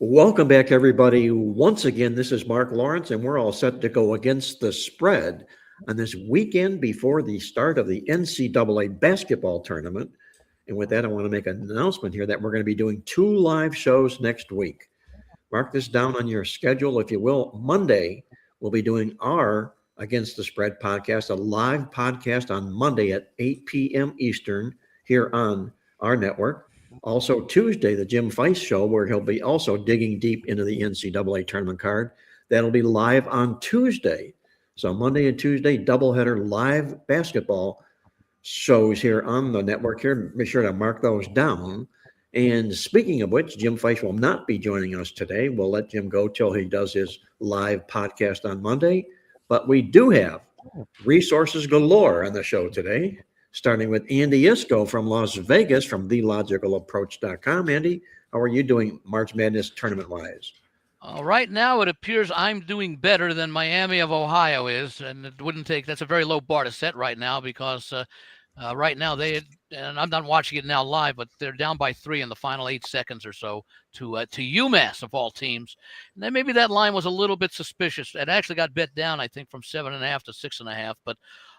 Welcome back, everybody. Once again, this is Mark Lawrence, and we're all set to go against the spread on this weekend before the start of the NCAA basketball tournament. And with that, I want to make an announcement here that we're going to be doing 2 live shows next week. Mark this down on your schedule, if you will. Monday, we'll be doing our Against the Spread podcast, a live podcast on Monday at 8 p.m. Eastern here on our network. Also Tuesday, the Jim Feist Show, where he'll be also digging deep into the NCAA tournament card. That'll be live on Tuesday. So Monday and Tuesday, doubleheader live basketball shows here on the network here. Be sure to mark those down. And speaking of which, Jim Feist will not be joining us today. We'll let Jim go till he does his live podcast on Monday. But we do have resources galore on the show today, starting with Andy Iskoe from Las Vegas from TheLogicalApproach.com. Andy, how are you doing March Madness tournament-wise? Right now, it appears I'm doing better than Miami of Ohio is, and it wouldn't take – that's a very low bar to set right now because right now and I'm not watching it now live, but they're down by 3 in the final 8 seconds or so to UMass of all teams. And then maybe that line was a little bit suspicious. It actually got bet down, I think, from 7.5 to 6.5, but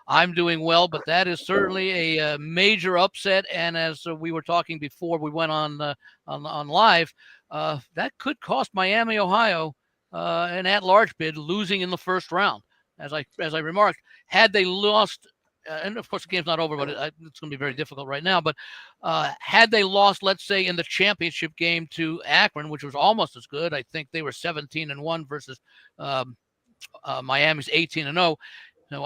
I'm doing well, but that is certainly a major upset. And as we were talking before we went on live, that could cost Miami, Ohio, an at-large bid, losing in the first round. As I remarked, had they lost, and of course the game's not over, but it's going to be very difficult right now. But had they lost, let's say, in the championship game to Akron, which was almost as good, I think they were 17-1 versus Miami's 18-0.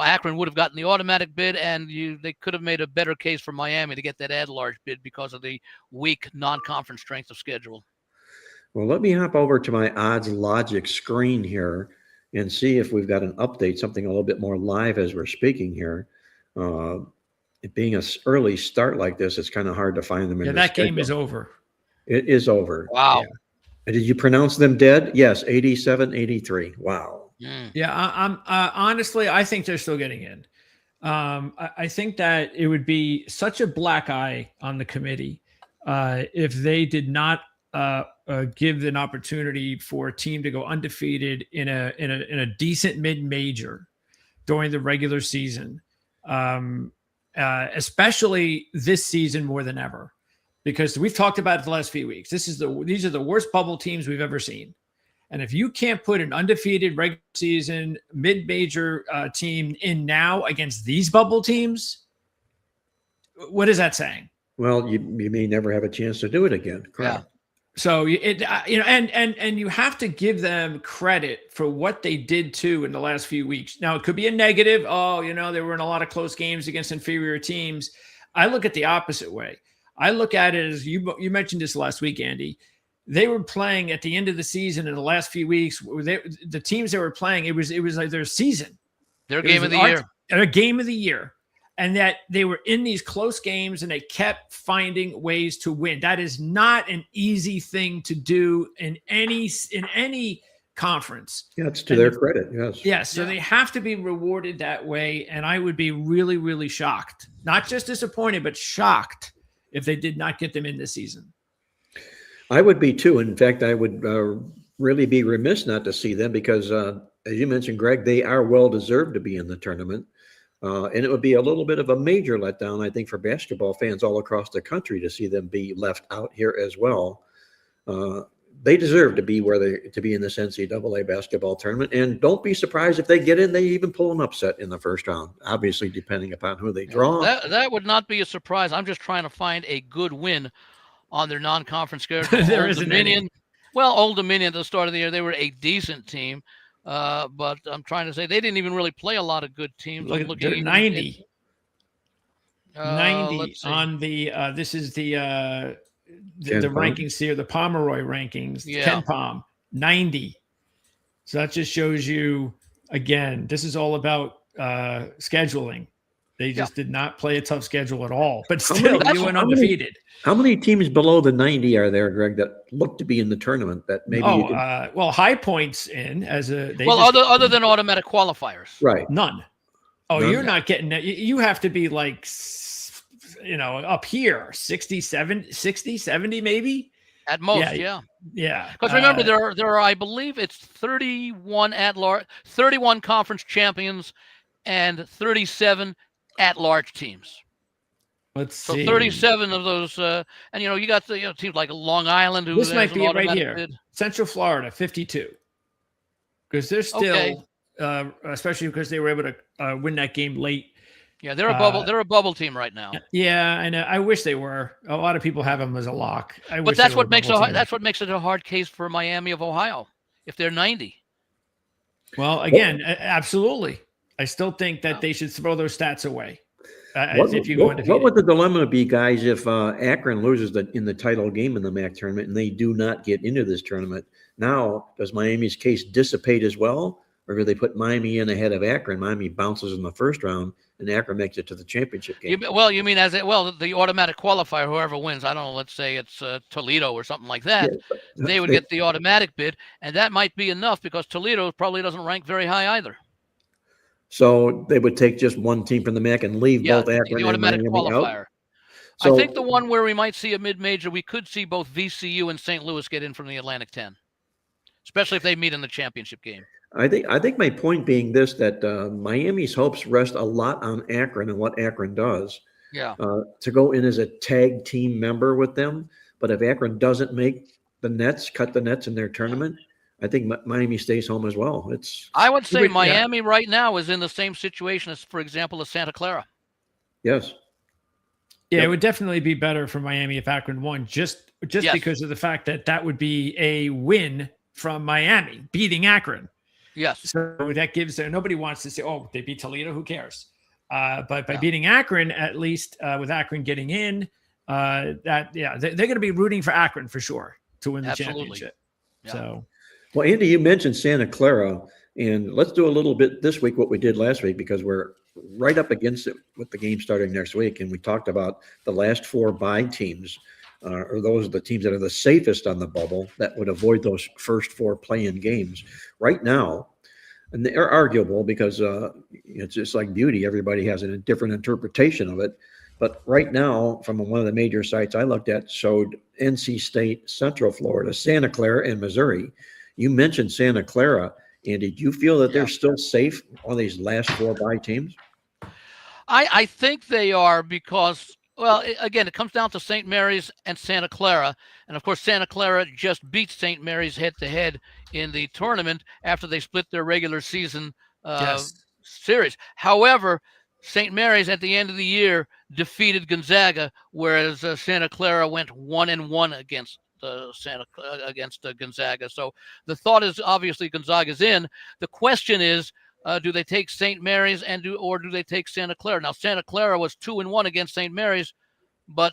Akron would have gotten the automatic bid, and they could have made a better case for Miami to get that at-large bid because of the weak non-conference strength of schedule. Well, let me hop over to my odds logic screen here and see if we've got an update, something a little bit more live as we're speaking here. It being an early start like this, it's kind of hard to find them. That game is over. It is over. Wow. Yeah. Did you pronounce them dead? Yes, 87-83. Wow. Yeah, I'm honestly, I think they're still getting in. I think that it would be such a black eye on the committee if they did not give an opportunity for a team to go undefeated in a decent mid-major during the regular season, especially this season more than ever, because we've talked about it the last few weeks. These are the worst bubble teams we've ever seen. And if you can't put an undefeated regular season mid-major team in now against these bubble teams, what is that saying? Well, you may never have a chance to do it again. Correct. Yeah. So and you have to give them credit for what they did too in the last few weeks. Now it could be a negative. They were in a lot of close games against inferior teams. I look at the opposite way. I look at it as you mentioned this last week, Andy. They were playing at the end of the season in the last few weeks. The teams they were playing, it was like their season, their game of the year, their game of the year, and that they were in these close games and they kept finding ways to win. That is not an easy thing to do in any conference. Yeah, it's to their credit. Yes. Yes. So they have to be rewarded that way, and I would be really, really shocked, not just disappointed, but shocked if they did not get them in this season. I would be too. In fact, I would really be remiss not to see them because, as you mentioned, Greg, they are well-deserved to be in the tournament. And it would be a little bit of a major letdown, I think, for basketball fans all across the country to see them be left out here as well. They deserve to be to be in this NCAA basketball tournament. And don't be surprised if they get in, they even pull an upset in the first round, obviously, depending upon who they draw. That would not be a surprise. I'm just trying to find a good win on their non-conference schedule. There isn't any. Well, Old Dominion at the start of the year, they were a decent team. But I'm trying to say they didn't even really play a lot of good teams. Look, looking 90. 90 on the this is the rankings here, the Pomeroy rankings, Ken Pom, 90. So that just shows you, again, this is all about scheduling. They just did not play a tough schedule at all, but still, you went undefeated. How many teams below the 90 are there, Greg, that look to be in the tournament that maybe High Point's in as a other than automatic qualifiers, right? None. None. You're not getting that. You have to be like, up here, 60, 70 maybe. At most, yeah. Yeah. Because remember, there are, I believe it's 31 31 conference champions and 37 at-large teams. Let's So see. 37 of those, and you got the teams like Long Island who This has might an be it right automatic here. bid. Central Florida, 52. Because they're still, Okay. especially because they were able to win that game late. Yeah, they're a bubble. They're a bubble team right now. Yeah, and I wish they were. A lot of people have them as a lock. But that's what makes it a hard case for Miami of Ohio if they're 90. Well, again, absolutely. I still think that they should throw those stats away. What would the dilemma be, guys, if Akron loses in the title game in the MAC tournament and they do not get into this tournament? Now, does Miami's case dissipate as well? Or do they put Miami in ahead of Akron? Miami bounces in the first round and Akron makes it to the championship game. You mean the automatic qualifier, whoever wins, I don't know, let's say it's Toledo or something like that, they would get the automatic bid, and that might be enough because Toledo probably doesn't rank very high either. So they would take just one team from the MAC and leave both Akron and Miami qualifier. Out? So, I think the one where we might see a mid-major, we could see both VCU and St. Louis get in from the Atlantic 10, especially if they meet in the championship game. I think my point being this, that Miami's hopes rest a lot on Akron and what Akron does. Yeah. To go in as a tag team member with them. But if Akron doesn't make cut the nets in their tournament, I think Miami stays home as well. I would say Miami right now is in the same situation as, for example, as Santa Clara. Yes. Yeah, It would definitely be better for Miami if Akron won, just because of the fact that would be a win from Miami beating Akron. Yes. So that gives nobody wants to say, oh, they beat Toledo. Who cares? But by beating Akron, at least with Akron getting in, they're going to be rooting for Akron for sure to win the championship. Yeah. So, well, Andy, you mentioned Santa Clara, and let's do a little bit this week what we did last week because we're right up against it with the game starting next week, and we talked about the last 4 bye teams. Or those are the teams that are the safest on the bubble that would avoid those first 4 play-in games. Right now, and they're arguable because it's just like beauty. Everybody has a different interpretation of it. But right now, from one of the major sites I looked at, showed NC State, Central Florida, Santa Clara, and Missouri. You mentioned Santa Clara, Andy. Do you feel that they're still safe on these last 4 bye teams? I think they are because – well, again, it comes down to St. Mary's and Santa Clara. And, of course, Santa Clara just beat St. Mary's head-to-head in the tournament after they split their regular season series. However, St. Mary's at the end of the year defeated Gonzaga, whereas Santa Clara went 1-1 against Gonzaga. So the thought is obviously Gonzaga's in. The question is, do they take St. Mary's or do they take Santa Clara? Now, Santa Clara was 2-1 against St. Mary's, but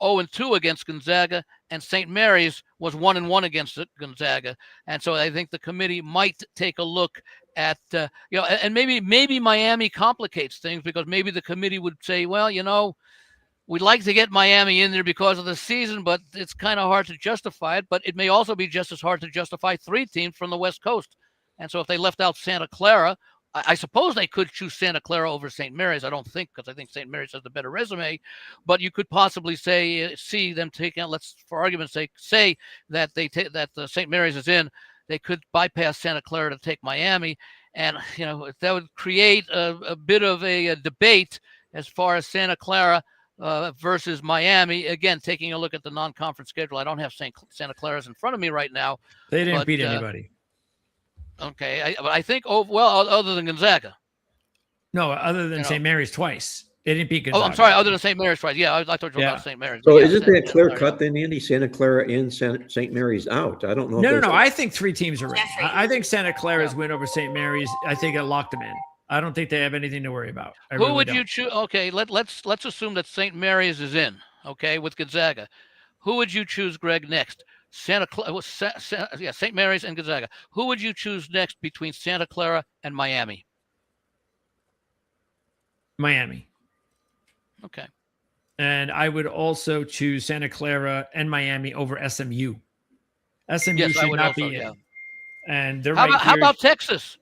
0-2 against Gonzaga, and St. Mary's was 1-1 against Gonzaga. And so I think the committee might take a look at, and maybe Miami complicates things because maybe the committee would say, well, we'd like to get Miami in there because of the season, but it's kind of hard to justify it. But it may also be just as hard to justify 3 teams from the West Coast. And so if they left out Santa Clara, I suppose they could choose Santa Clara over St. Mary's. I don't think, because I think St. Mary's has the better resume. But you could possibly see them taking out. Let's, for argument's sake, say that St. Mary's is in. They could bypass Santa Clara to take Miami, and that would create a bit of a debate as far as Santa Clara versus Miami. Again, taking a look at the non-conference schedule, I don't have Santa Clara's in front of me right now. They didn't beat anybody. Okay, I think other than Gonzaga. No, other than St. Mary's twice. They didn't beat Gonzaga. Oh, I'm sorry, other than St. Mary's twice. Yeah, I thought you were about St. Mary's. So isn't that clear cut then, Andy? Santa Clara and St. Mary's out. I don't know. No. I think 3 teams are in. I think Santa Clara's win over St. Mary's. I think it locked them in. I don't think they have anything to worry about. Who would you choose? Okay, let's assume that St. Mary's is in. Okay, with Gonzaga. Who would you choose, Greg, next? St. Mary's and Gonzaga. Who would you choose next between Santa Clara and Miami? Miami. Okay. And I would also choose Santa Clara and Miami over SMU. SMU should not be in. And they're how about Texas?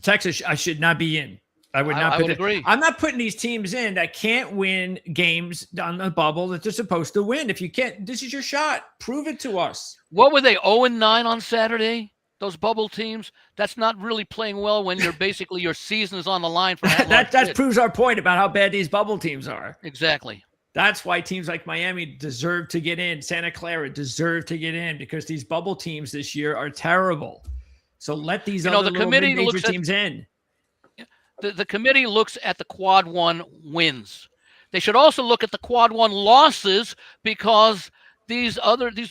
Texas, I should not be in. I would not. I would agree. I'm not putting these teams in that can't win games on the bubble that they're supposed to win. If you can't, this is your shot. Prove it to us. What were they, 0-9 on Saturday? Those bubble teams? That's not really playing well when you're basically your season is on the line for that proves our point about how bad these bubble teams are. Exactly. That's why teams like Miami deserve to get in. Santa Clara deserve to get in because these bubble teams this year are terrible. So let these other the little committee major looks at teams in. The committee looks at the quad one wins. They should also look at the quad one losses because these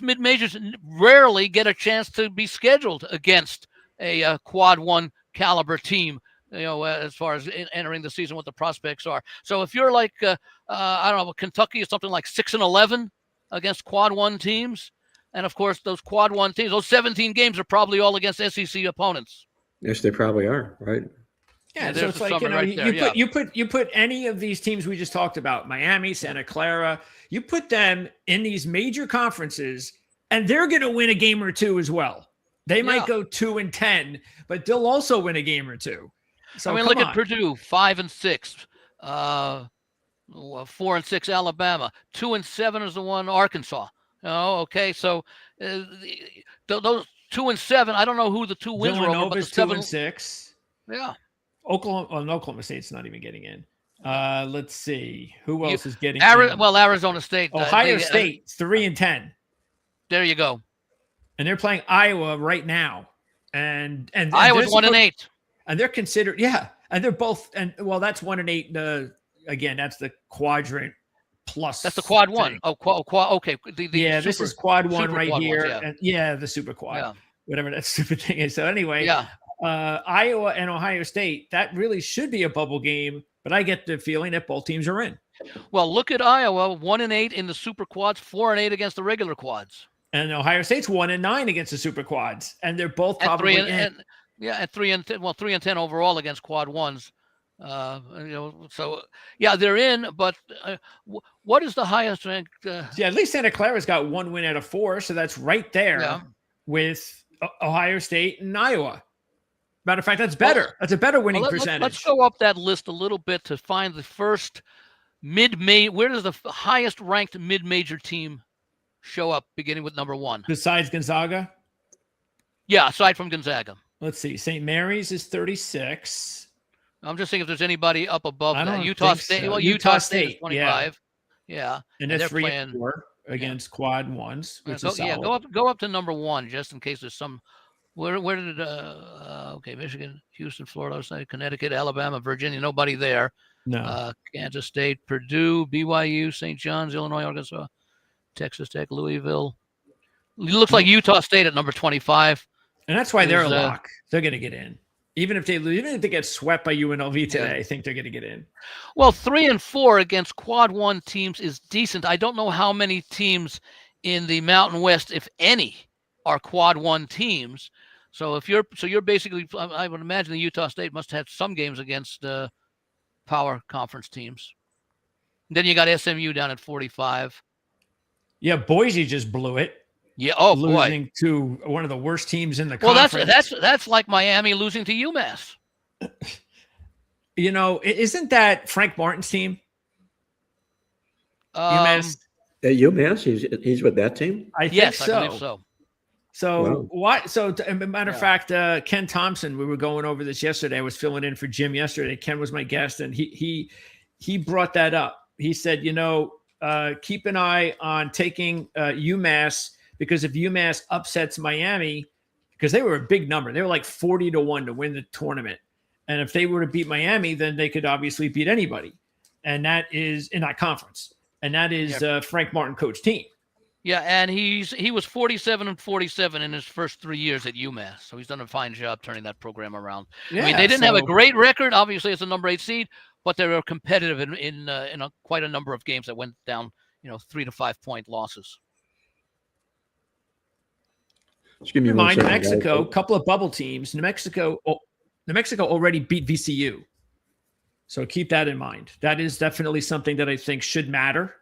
mid majors rarely get a chance to be scheduled against a quad one caliber team. As far as entering the season, what the prospects are. So if you're like I don't know, Kentucky is something like 6-11 against quad one teams, and of course those quad one teams, those 17 games are probably all against SEC opponents. Yes, they probably are, right? Yeah, so it's like, you put any of these teams we just talked about, Miami, Santa Clara, you put them in these major conferences, and they're going to win a game or two as well. They might go 2-10, but they'll also win a game or two. So look at Purdue, 5-6, 4-6 Alabama, 2-7 is the one Arkansas. Okay, so those 2-7, I don't know who the two wins were over, but the 2-6. Yeah. Oklahoma State's not even getting in. Let's see who else is getting in. Well, Arizona State, Ohio State, 3-10. There you go. And they're playing Iowa right now, and Iowa's 1-8, and they're considered and they're both that's 1-8. Again, that's the quadrant plus. That's the quad one. Oh, quad. Okay, this is quad one right here, ones, yeah. And the super quad, whatever that stupid thing is. So anyway, yeah. Iowa and Ohio State, that really should be a bubble game, but I get the feeling that both teams are in. Well, look at Iowa, 1-8 in the super quads, 4-8 against the regular quads. And Ohio State's 1-9 against the super quads, and they're both probably in. And 3-10. Well, 3-10 overall against quad ones. So they're in. But what is the highest ranked? At least Santa Clara's got 1 win out of 4, so that's right there with Ohio State and Iowa. Matter of fact, that's better. That's a better winning percentage. Let's go up that list a little bit to find the first mid-major. Where does the highest ranked mid-major team show up, beginning with number 1? Besides Gonzaga? Yeah, aside from Gonzaga. Let's see. St. Mary's is 36. I'm just thinking if there's anybody up above that. Utah State. So. Well, Utah State is 25. Yeah. And they're 3-4 against quad ones. Which is solid. Go up to number 1 just in case there's some. Where did Michigan, Houston, Florida, Connecticut, Alabama, Virginia, nobody there. No. Kansas State, Purdue, BYU, St. John's, Illinois, Arkansas, Texas Tech, Louisville. It looks like Utah State at number 25. And that's why they're a lock. They're going to get in. Even if they get swept by UNLV today, I think they're going to get in. Well, 3-4 against quad one teams is decent. I don't know how many teams in the Mountain West, if any, are quad one teams. So you're basically, I would imagine the Utah State must have some games against power conference teams. And then you got SMU down at 45. Yeah, Boise just blew it. Yeah. Losing to one of the worst teams in the conference. Well, that's like Miami losing to UMass. Isn't that Frank Martin's team? UMass. UMass. He's with that team. I believe so. So what? So matter of fact, Ken Thompson. We were going over this yesterday. I was filling in for Jim yesterday. Ken was my guest, and he brought that up. He said, keep an eye on taking UMass. Because if UMass upsets Miami, because they were a big number, they were like 40-1 to win the tournament. And if they were to beat Miami, then they could obviously beat anybody. And that is in that conference. And that is Frank Martin coach team. Yeah, and he was 47-47 in his first 3 years at UMass. So he's done a fine job turning that program around. Yeah, I mean, they didn't have a great record, obviously, as a number 8 seed, but they were competitive in quite a number of games that went down, 3 to 5 point losses. New Mexico, a couple of bubble teams. New Mexico already beat VCU. So keep that in mind. That is definitely something that I think should matter.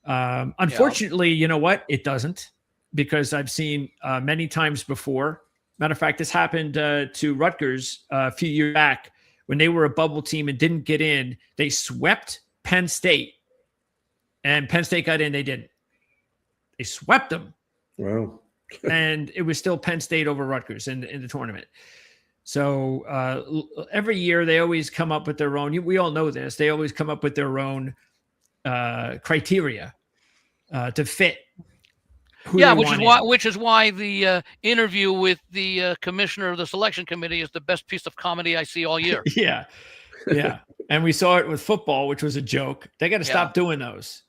Unfortunately, you know what? It doesn't, because I've seen many times before. Matter of fact, this happened to Rutgers a few years back when they were a bubble team and didn't get in, they swept Penn State, and Penn State got in. They didn't. They swept them. Wow. And it was still Penn State over Rutgers in the tournament. So every year they always come up with their own. We all know this. They always come up with their own criteria to fit. Which is why the interview with the commissioner of the selection committee is the best piece of comedy I see all year. Yeah. And we saw it with football, which was a joke. They got to stop doing those.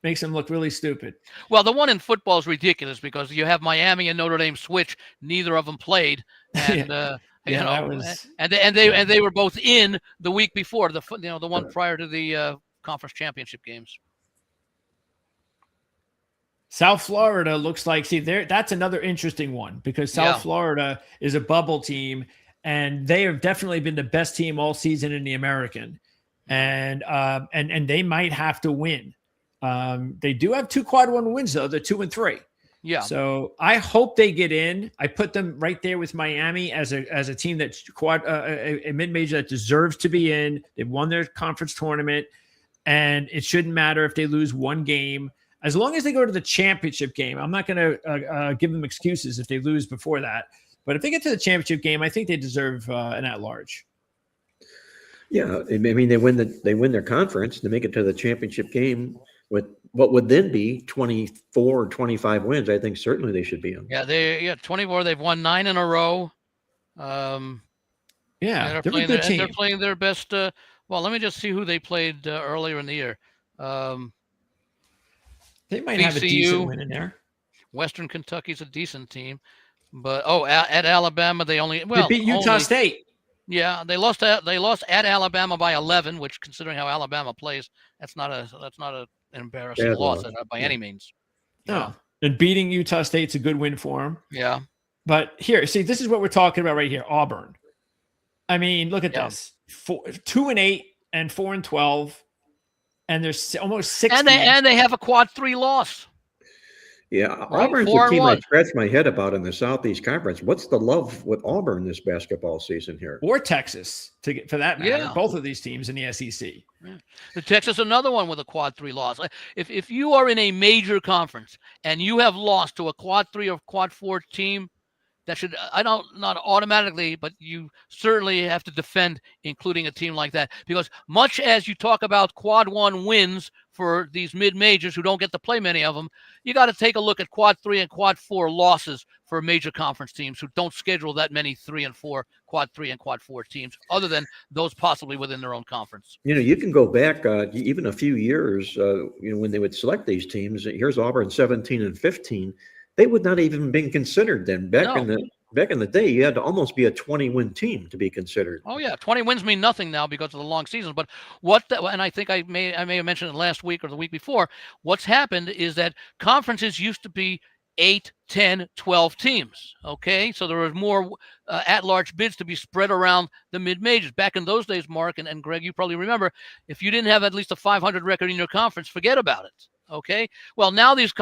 Makes them look really stupid. Well, the one in football is ridiculous because you have Miami and Notre Dame switch. Neither of them played, and they were both in the week before the one prior to the conference championship games. South Florida looks like that's another interesting one because South Florida is a bubble team, and they have definitely been the best team all season in the American, and they might have to win. They do have 2 quad 1 wins though. They're 2-3. Yeah. So I hope they get in. I put them right there with Miami as a team that's a mid-major that deserves to be in. They've won their conference tournament, and it shouldn't matter if they lose one game. As long as they go to the championship game, I'm not going to give them excuses if they lose before that. But if they get to the championship game, I think they deserve an at-large. Yeah, I mean they win their conference, they make it to the championship game with what would then be 24 or 25 wins. I think certainly they should be in. Yeah, 24. They've won 9 in a row. They're a good team. They're playing their best. Well, let me just see who they played earlier in the year. They might have a decent win in there. Western Kentucky's a decent team, but at Alabama they beat Utah State. Yeah, they lost at Alabama by 11, which, considering how Alabama plays, that's not an embarrassing loss by any means. No, and beating Utah State's a good win for them. Yeah, but here, see, this is what we're talking about right here. Auburn. I mean, look at this: 2-8 and 4-12, and there's almost 6. And they have a quad 3 loss. Yeah, Auburn's the team I scratch my head about in the Southeast Conference. What's the love with Auburn this basketball season here? Or Texas, for that matter. Yeah. Both of these teams in the SEC. Yeah. The Texas, another one with a quad 3 loss. If you are in a major conference and you have lost to a quad 3 or quad 4 team, that should, not automatically, but you certainly have to defend including a team like that. Because much as you talk about quad 1 wins for these mid-majors who don't get to play many of them, you got to take a look at quad 3 and quad 4 losses for major conference teams who don't schedule that many 3 and 4, quad 3 and quad 4 teams, other than those possibly within their own conference. You can go back even a few years, when they would select these teams. Here's Auburn 17 and 15. They would not even been considered then. Back in the day, you had to almost be a 20-win team to be considered. Oh yeah, 20 wins mean nothing now because of the long seasons. But and I think I may have mentioned it last week or the week before. What's happened is that conferences used to be 8, 10, 12 teams. Okay, so there was more at-large bids to be spread around the mid-majors. Back in those days, Mark and Greg, you probably remember, if you didn't have at least a 500 record in your conference, forget about it. Okay. Well, now these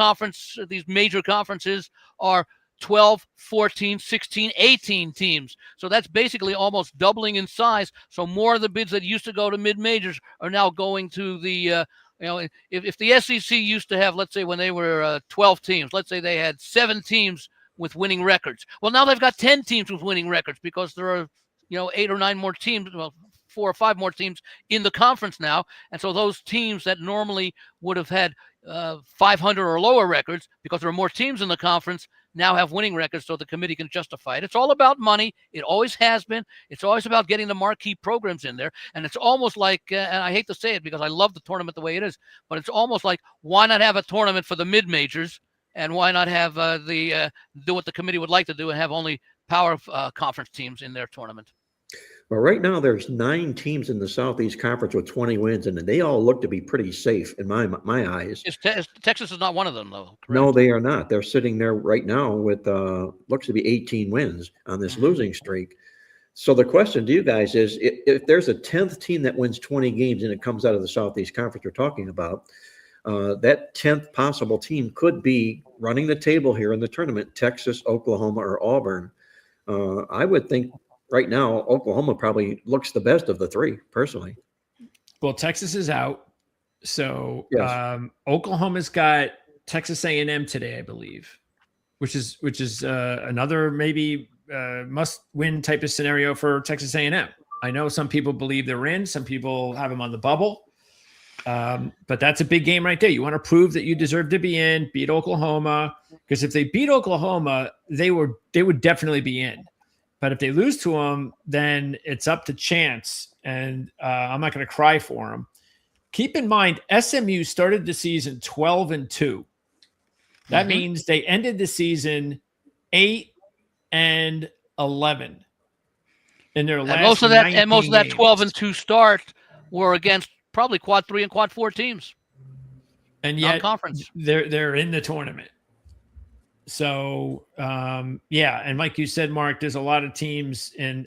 major conferences are 12, 14, 16, 18 teams. So that's basically almost doubling in size. So more of the bids that used to go to mid-majors are now going to the, if the SEC used to have, let's say when they were 12 teams, let's say they had 7 teams with winning records. Well, now they've got 10 teams with winning records because there are, 8 or 9 more teams. Well, 4 or 5 more teams in the conference now. And so those teams that normally would have had 500 or lower records, because there are more teams in the conference, now have winning records so the committee can justify it. It's all about money. It always has been. It's always about getting the marquee programs in there. And it's almost like, and I hate to say it because I love the tournament the way it is, but it's almost like, why not have a tournament for the mid-majors, and why not have do what the committee would like to do and have only power conference teams in their tournament? Well, right now there's 9 teams in the Southeast Conference with 20 wins, and they all look to be pretty safe in my eyes. Texas is not one of them, though. Correct? No, they are not. They're sitting there right now with looks to be 18 wins on this losing streak. So the question to you guys is, if there's a 10th team that wins 20 games and it comes out of the Southeast Conference we're talking about, that 10th possible team could be running the table here in the tournament: Texas, Oklahoma, or Auburn. I would think right now, Oklahoma probably looks the best of the three, personally. Well, Texas is out. So Yes. Oklahoma's got Texas A&M today, I believe, which is another maybe must-win type of scenario for Texas A&M. I know some people believe they're in. Some people have them on the bubble. But that's a big game right there. You want to prove that you deserve to be in, beat Oklahoma. Because if they beat Oklahoma, they would definitely be in. But if they lose to them, then it's up to chance. And I'm not going to cry for them. Keep in mind, SMU started the season 12-2. That means they ended the season 8-11 in their last. Most of that 12-2 games. start were against probably quad 3 and quad 4 teams, and yet conference. They're in the tournament. So yeah, and like you said, Mark, there's a lot of teams in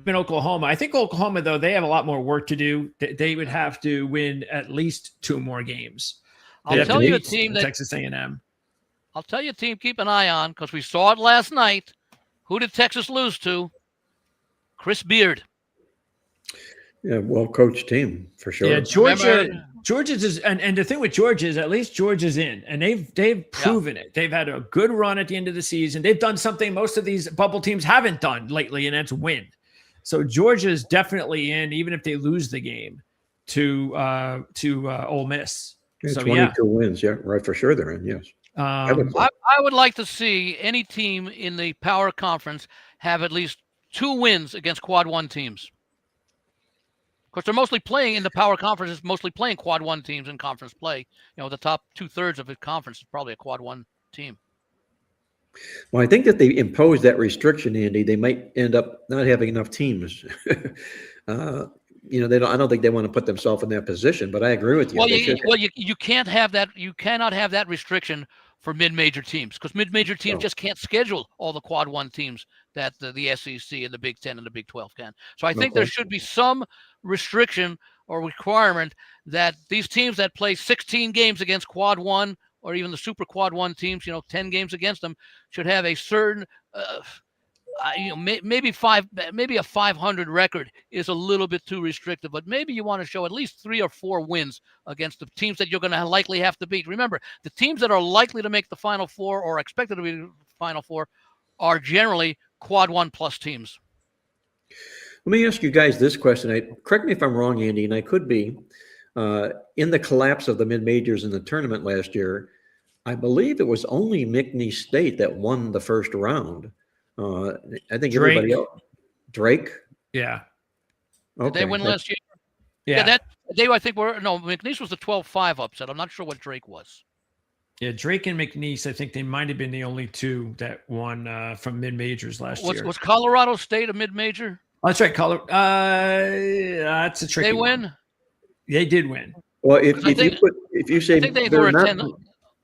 Oklahoma. I think Oklahoma, though, they have a lot more work to do. They would have to win at least 2 more games. I'll tell you a team that Texas A&M. I'll tell you a team keep an eye on, because we saw it last night. Who did Texas lose to? Chris Beard. Yeah, well-coached team for sure. Yeah, Georgia's is, and the thing with Georgia is at least Georgia's in, and they've proven it. They've had a good run at the end of the season. They've done something most of these bubble teams haven't done lately, and that's win. So Georgia's definitely in, even if they lose the game to Ole Miss. Yeah, so 22 wins, yeah, right, for sure they're in. Yes. I would like to see any team in the Power Conference have at least 2 wins against quad 1 teams. Of course, they're mostly playing in the Power Conference, is mostly playing quad 1 teams in conference play. You know, the top 2/3 of the conference is probably a quad 1 team. Well, I think that they imposed that restriction, Andy. They might end up not having enough teams. You know, I don't think they want to put themselves in that position, but I agree with you. Well, you can't have that. You cannot have that restriction for mid-major teams, because mid-major teams just can't schedule all the quad 1 teams that the SEC and the Big 10 and the Big 12 can. So I think there should be some restriction or requirement that these teams that play 16 games against quad 1 or even the super quad 1 teams, 10 games against them, should have a certain maybe a 500 record is a little bit too restrictive, but maybe you want to show at least 3 or 4 wins against the teams that you're going to likely have to beat. Remember, the teams that are likely to make the Final Four or expected to be the Final Four are generally quad 1 plus teams. Let me ask you guys this question. Correct me if I'm wrong, Andy, and I could be. In the collapse of the mid-majors in the tournament last year, I believe it was only McNeese State that won the first round. I think everybody else. Drake? Yeah. Okay. Did they win last year? Yeah. McNeese was the 12-5 upset. I'm not sure what Drake was. Yeah, Drake and McNeese, I think they might have been the only 2 that won from mid-majors last year. Was Colorado State a mid-major? Oh, that's right. That's a tricky one. They win? They did win. Well, if you say they're not,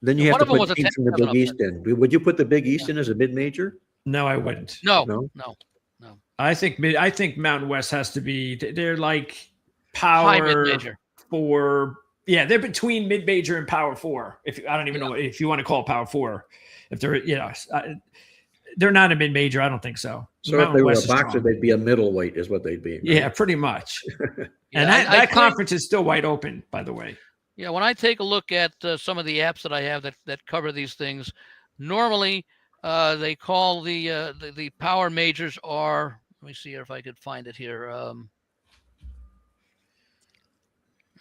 then you have to put teams from the Big East in. Would you put the Big East in as a mid-major? No, I wouldn't. No. I think Mountain West has to be. They're like Power 4. Yeah, they're between mid-major and Power 4. I don't even know if you want to call it Power 4. If they're they're not a mid-major. I don't think so. So if they were a boxer, they'd be a middleweight, is what they'd be. Right? Yeah, pretty much. And that conference is still wide open, by the way. Yeah, when I take a look at some of the apps that I have that cover these things, normally they call the power majors are. Let me see here if I could find it here.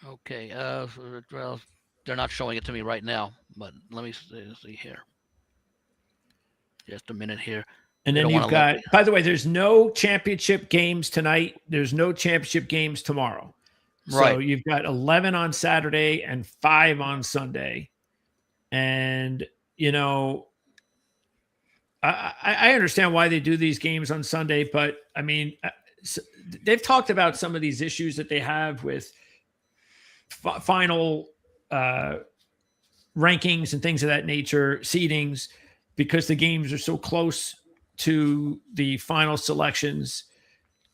Okay. Well, they're not showing it to me right now, but let me see here. Just a minute here. And then you've got, by the way, there's no championship games tonight. There's no championship games tomorrow. Right. So you've got 11 on Saturday and 5 on Sunday. And, I understand why they do these games on Sunday, but I mean, they've talked about some of these issues that they have with final rankings and things of that nature, seedings, because the games are so close to the final selections.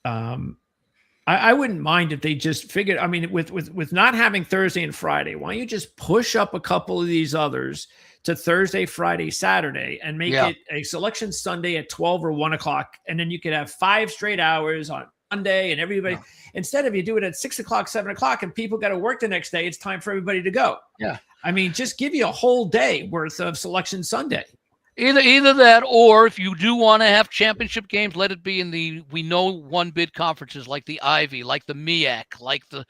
I wouldn't mind if they just figured, I mean, with not having Thursday and Friday, why don't you just push up a couple of these others to Thursday, Friday, Saturday, and make it a selection Sunday at 12 or 1 o'clock. And then you could have 5 straight hours on Monday, and everybody, instead of you do it at 6 o'clock, 7 o'clock, and people got to work the next day, it's time for everybody to go. Yeah. I mean, just give you a whole day worth of selection Sunday. Either that, or if you do want to have championship games, let it be in the one bid conferences like the Ivy, like the MEAC, like the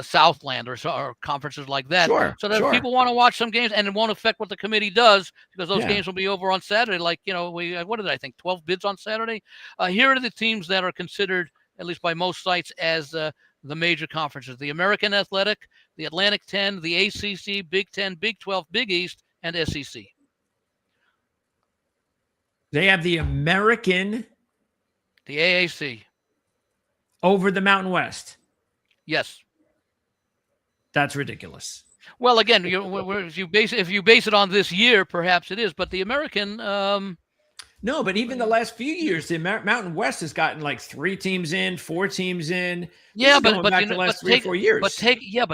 Southland, or conferences like that. Sure, so that if people want to watch some games, and it won't affect what the committee does, because those games will be over on Saturday. Like, what did I think? 12 bids on Saturday. Here are the teams that are considered, at least by most sites, as the major conferences: the American Athletic, the Atlantic 10, the ACC, Big 10, Big 12, Big East, and SEC. They have the American, the AAC, over the Mountain West. Yes, that's ridiculous. Well, again, if you base it on this year, perhaps it is. But the American, no. But even the last few years, the Mountain West has gotten like 3 teams in, 4 teams in. Yeah, but back the last 3 or 4 years. But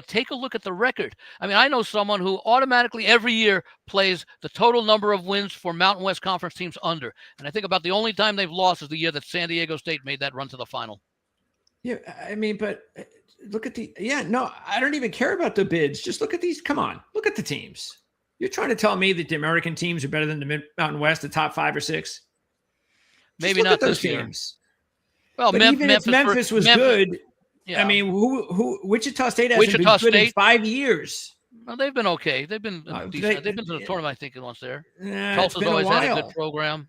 take a look at the record. I mean, I know someone who automatically every year plays the total number of wins for Mountain West Conference teams under. And I think about the only time they've lost is the year that San Diego State made that run to the final. Yeah, I mean, but look at I don't even care about the bids. Just look at these. Come on, look at the teams. You're trying to tell me that the American teams are better than the Mountain West, the top 5 or 6? Maybe not those teams. Well, but even if Memphis was good. Yeah. I mean, who Wichita State hasn't been good in 5 years. Well, they've been okay. They've been decent. They've been to the tournament, I think, once there. Tulsa's always had a good program.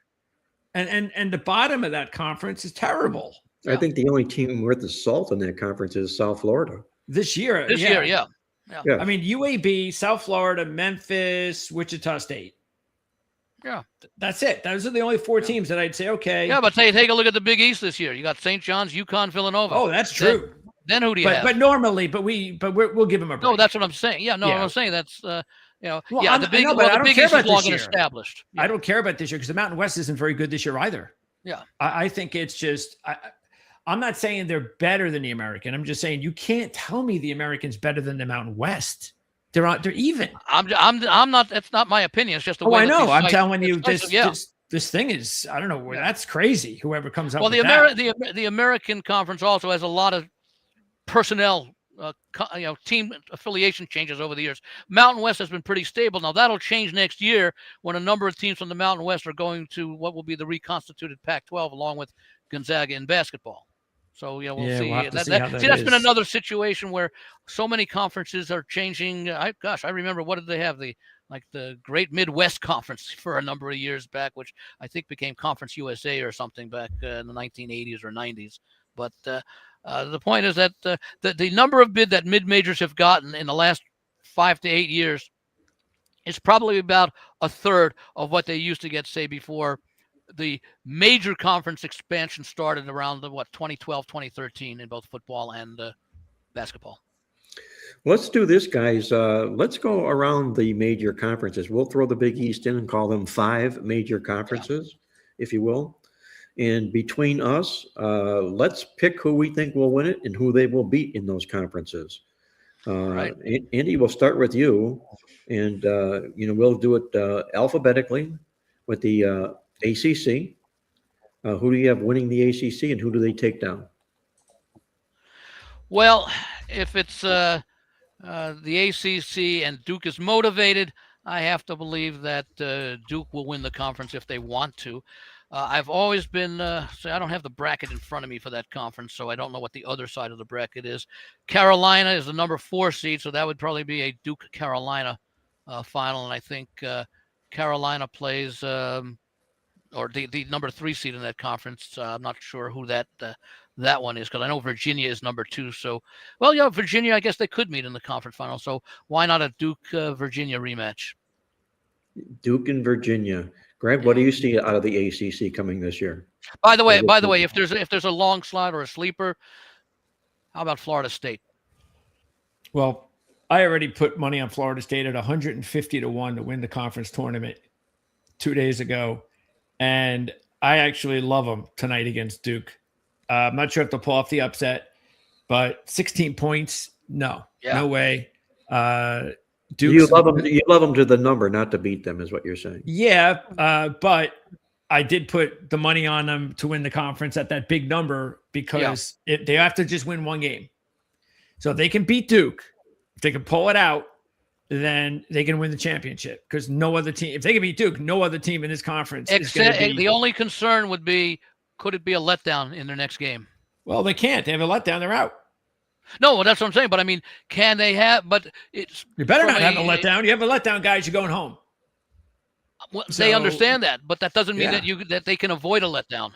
And the bottom of that conference is terrible. I think the only team worth the salt in that conference is South Florida. This year, yeah. I mean, UAB, South Florida, Memphis, Wichita State. Yeah. That's it. Those are the only 4 teams that I'd say, okay. Yeah, but take a look at the Big East this year. You got St. John's, UConn, Villanova. Oh, that's true. Then who do you have? But normally, we'll give them a break. No, that's what I'm saying. Yeah, I'm saying that's well, the Big East is long and established. Yeah. I don't care about this year because the Mountain West isn't very good this year either. Yeah. I think it's just I'm not saying they're better than the American. I'm just saying you can't tell me the American's better than the Mountain West. They're even. I'm not. That's not my opinion. It's just the way. I know. I'm telling you, this thing is. I don't know where that's crazy. Whoever comes up. Well, the American Conference also has a lot of personnel, team affiliation changes over the years. Mountain West has been pretty stable. Now that'll change next year when a number of teams from the Mountain West are going to what will be the reconstituted Pac-12, along with Gonzaga in basketball. So we'll see. We'll that's been another situation where so many conferences are changing. I remember, what did they have? The Great Midwest Conference for a number of years back, which I think became Conference USA or something back in the 1980s or 90s. But the point is that the number of bid that mid-majors have gotten in the last 5 to 8 years is probably about a third of what they used to get, say, before the major conference expansion started around 2012, 2013 in both football and basketball. Let's do this, guys. Let's go around the major conferences. We'll throw the Big East in and call them 5 major conferences, if you will. And between us, let's pick who we think will win it and who they will beat in those conferences. Right. Andy, we'll start with you, and we'll do it alphabetically with the ACC. Who do you have winning the ACC, and who do they take down? Well, if it's the ACC and Duke is motivated, I have to believe that Duke will win the conference if they want to. I've always been, I don't have the bracket in front of me for that conference, so I don't know what the other side of the bracket is. Carolina is the number 4 seed, so that would probably be a Duke-Carolina final, and I think Carolina plays or the number 3 seed in that conference. I'm not sure who that one is, because I know Virginia is number 2. So, Virginia, I guess they could meet in the conference final. So why not a Duke-Virginia rematch? Duke and Virginia. Greg, what do you see out of the ACC coming this year? By the way, if there's a long slide or a sleeper, how about Florida State? Well, I already put money on Florida State at 150-1 to win the conference tournament 2 days ago. And I actually love them tonight against Duke. I'm not sure if they'll pull off the upset, but 16 points, no way. You Duke's love them. You love them to the number, not to beat them, is what you're saying. Yeah, but I did put the money on them to win the conference at that big number because they have to just win one game. So if they can beat Duke, if they can pull it out, then they can win the championship because no other team, if they can beat Duke, no other team in this conference is going to be. The only concern would be, could it be a letdown in their next game? Well, they can't. They have a letdown. They're out. No, well, that's what I'm saying. But I mean, can they have? But it's you better not have a letdown. You have a letdown, guys. You're going home. Well, they understand that, but that doesn't mean that they can avoid a letdown.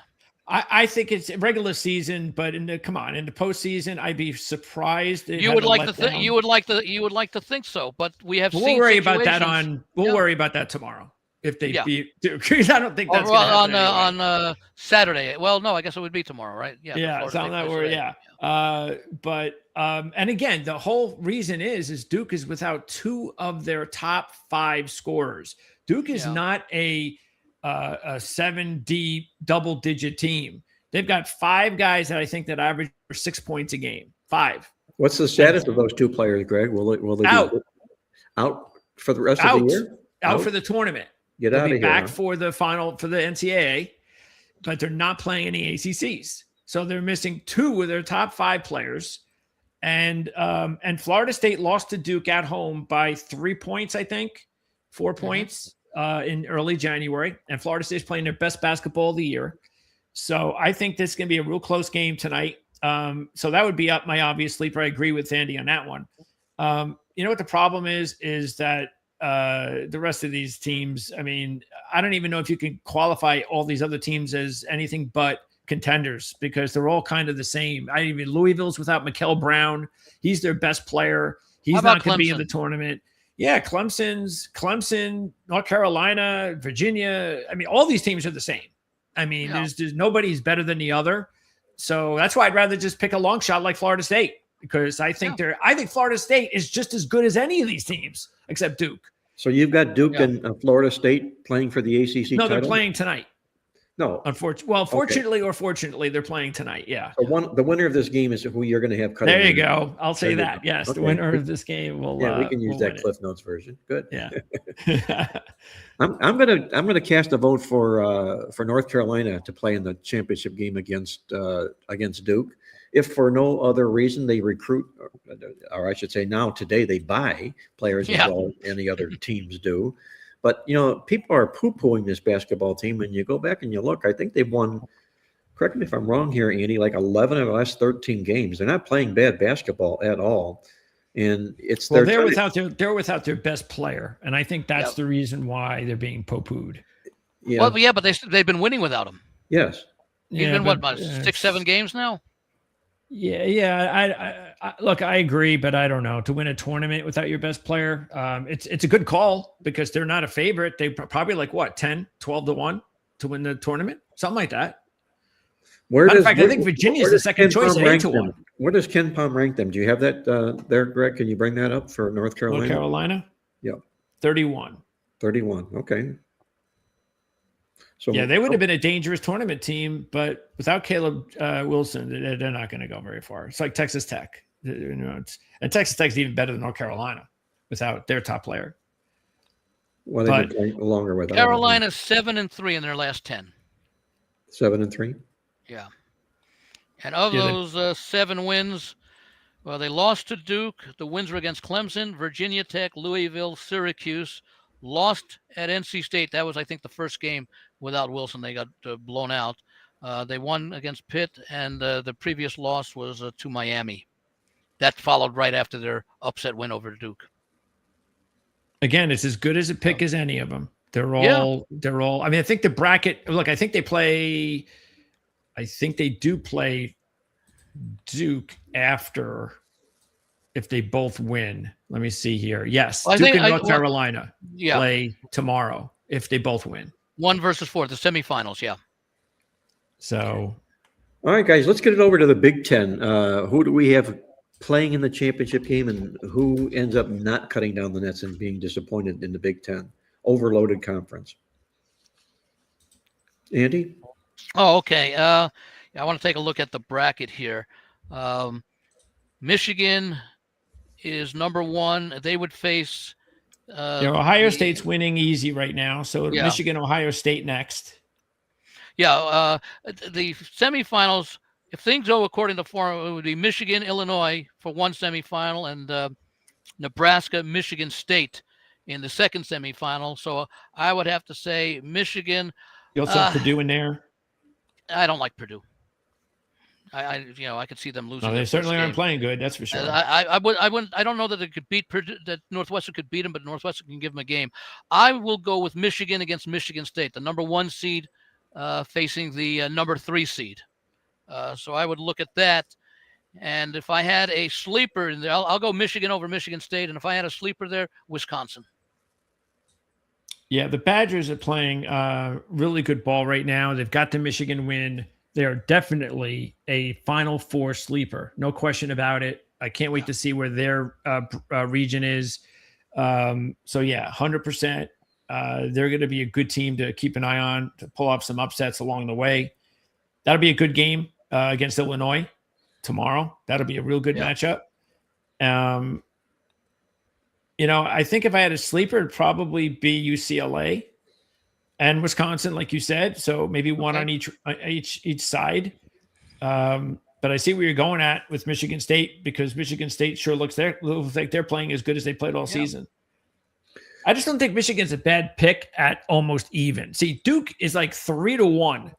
I think it's regular season, but in the postseason, I'd be surprised. You would like to think so, but we have. We'll worry about that worry about that tomorrow if they beat Duke. I don't think that's going to happen on Saturday. Well, no, I guess it would be tomorrow, right? Yeah. So I'm not worried. Yeah. And again, the whole reason is Duke is without 2 of their top 5 scorers. Duke is not a 7D double-digit team. They've got 5 guys that I think that average 6 points a game. 5. What's the status of those 2 players, Greg? Will they out? Be out for the rest of the year? Out for the tournament. Get out of here. Back for the final for the NCAA, but they're not playing any ACCs. So they're missing 2 of their top 5 players. And Florida State lost to Duke at home by 3 points, I think, 4 points in early January. And Florida State's playing their best basketball of the year. So I think this is going to be a real close game tonight. So that would be up my obvious sleeper. I agree with Andy on that one. You know what the problem is that the rest of these teams, I mean, I don't even know if you can qualify all these other teams as anything but contenders because they're all kind of the same. Louisville's without Mikal Brown. He's their best player. He's not going to be in the tournament. Yeah, Clemson, North Carolina, Virginia. I mean, all these teams are the same. I mean, there's nobody's better than the other. So that's why I'd rather just pick a long shot like Florida State because I think Florida State is just as good as any of these teams except Duke. So you've got Duke and Florida State playing for the ACC title? No, they're playing tonight. No. Fortunately or fortunately, they're playing tonight. Yeah. So the winner of this game is who you're going to have. There you go. I'll say that. Yes, the winner of this game will. Yeah, we can use that Cliff Notes version. Good. Yeah. I'm gonna cast a vote for North Carolina to play in the championship game against Duke. If for no other reason they recruit, or I should say now today they buy players as well any other teams do. But, you know, people are poo-pooing this basketball team. And you go back and you look, I think they've won, correct me if I'm wrong here, Andy, like 11 of the last 13 games. They're not playing bad basketball at all. And it's they're without their best player. And I think that's the reason why they're being poo-pooed. Yeah. Well, yeah, but they've been winning without him. Yes. He's been, about 6-7 games now? Yeah. Look, I agree, but I don't know. To win a tournament without your best player, it's a good call because they're not a favorite. They probably 10, 12 to 1 to win the tournament, something like that. I think Virginia's the second choice, 8 to 1. Where does Ken Palm rank them? Do you have that there, Greg? Can you bring that up for North Carolina? North Carolina? Yeah. 31. 31. Okay. So they would have been a dangerous tournament team, but without Caleb Wilson, they're not going to go very far. It's like Texas Tech, and Texas Tech's even better than North Carolina without their top player. Well, they've been playing longer with Carolina's 7-3 in their last 10. 7-3. Yeah, and of those 7 wins, well, they lost to Duke. The wins were against Clemson, Virginia Tech, Louisville, Syracuse. Lost at NC State. That was, I think, the first game without Wilson. They got blown out. They won against Pitt, and the previous loss was to Miami. That followed right after their upset win over Duke. Again, it's as good as a pick as any of them. They're all. I mean, I think the bracket. Look, I think they do play Duke after. If they both win, let me see here. Yes, Duke and North Carolina play tomorrow if they both win. 1 versus 4, the semifinals, So, all right, guys, let's get it over to the Big Ten. Who do we have playing in the championship game, and who ends up not cutting down the nets and being disappointed in the Big Ten? Overloaded conference. Andy? Oh, okay. I want to take a look at the bracket here. Michigan is number 1. They would face Ohio State's winning easy right now. So Yeah. Michigan, Ohio State next. Yeah, the semifinals, if things go according to form, it would be Michigan, Illinois for one semifinal, and Nebraska, Michigan State in the second semifinal. So I would have to say Michigan. You also have Purdue in there. I don't like Purdue. I could see them losing. No, they certainly aren't playing good. That's for sure. I wouldn't. I don't know that they could beat Purdue, that Northwestern could beat them, but Northwestern can give them a game. I will go with Michigan against Michigan State, the number 1 seed facing the number 3 seed. So I would look at that. And if I had a sleeper in there, I'll go Michigan over Michigan State. And if I had a sleeper there, Wisconsin. Yeah, the Badgers are playing really good ball right now. They've got the Michigan win. They are definitely a Final Four sleeper. No question about it. I can't wait to see where their region is. So, yeah, 100%. They're going to be a good team to keep an eye on, to pull off some upsets along the way. That'll be a good game against Illinois tomorrow. That'll be a real good matchup. I think if I had a sleeper, it'd probably be UCLA and Wisconsin, like you said. So maybe one on each side. But I see where you're going at with Michigan State, because Michigan State sure looks like they're playing as good as they played all season. I just don't think Michigan's a bad pick at almost even. See, Duke is like 3-1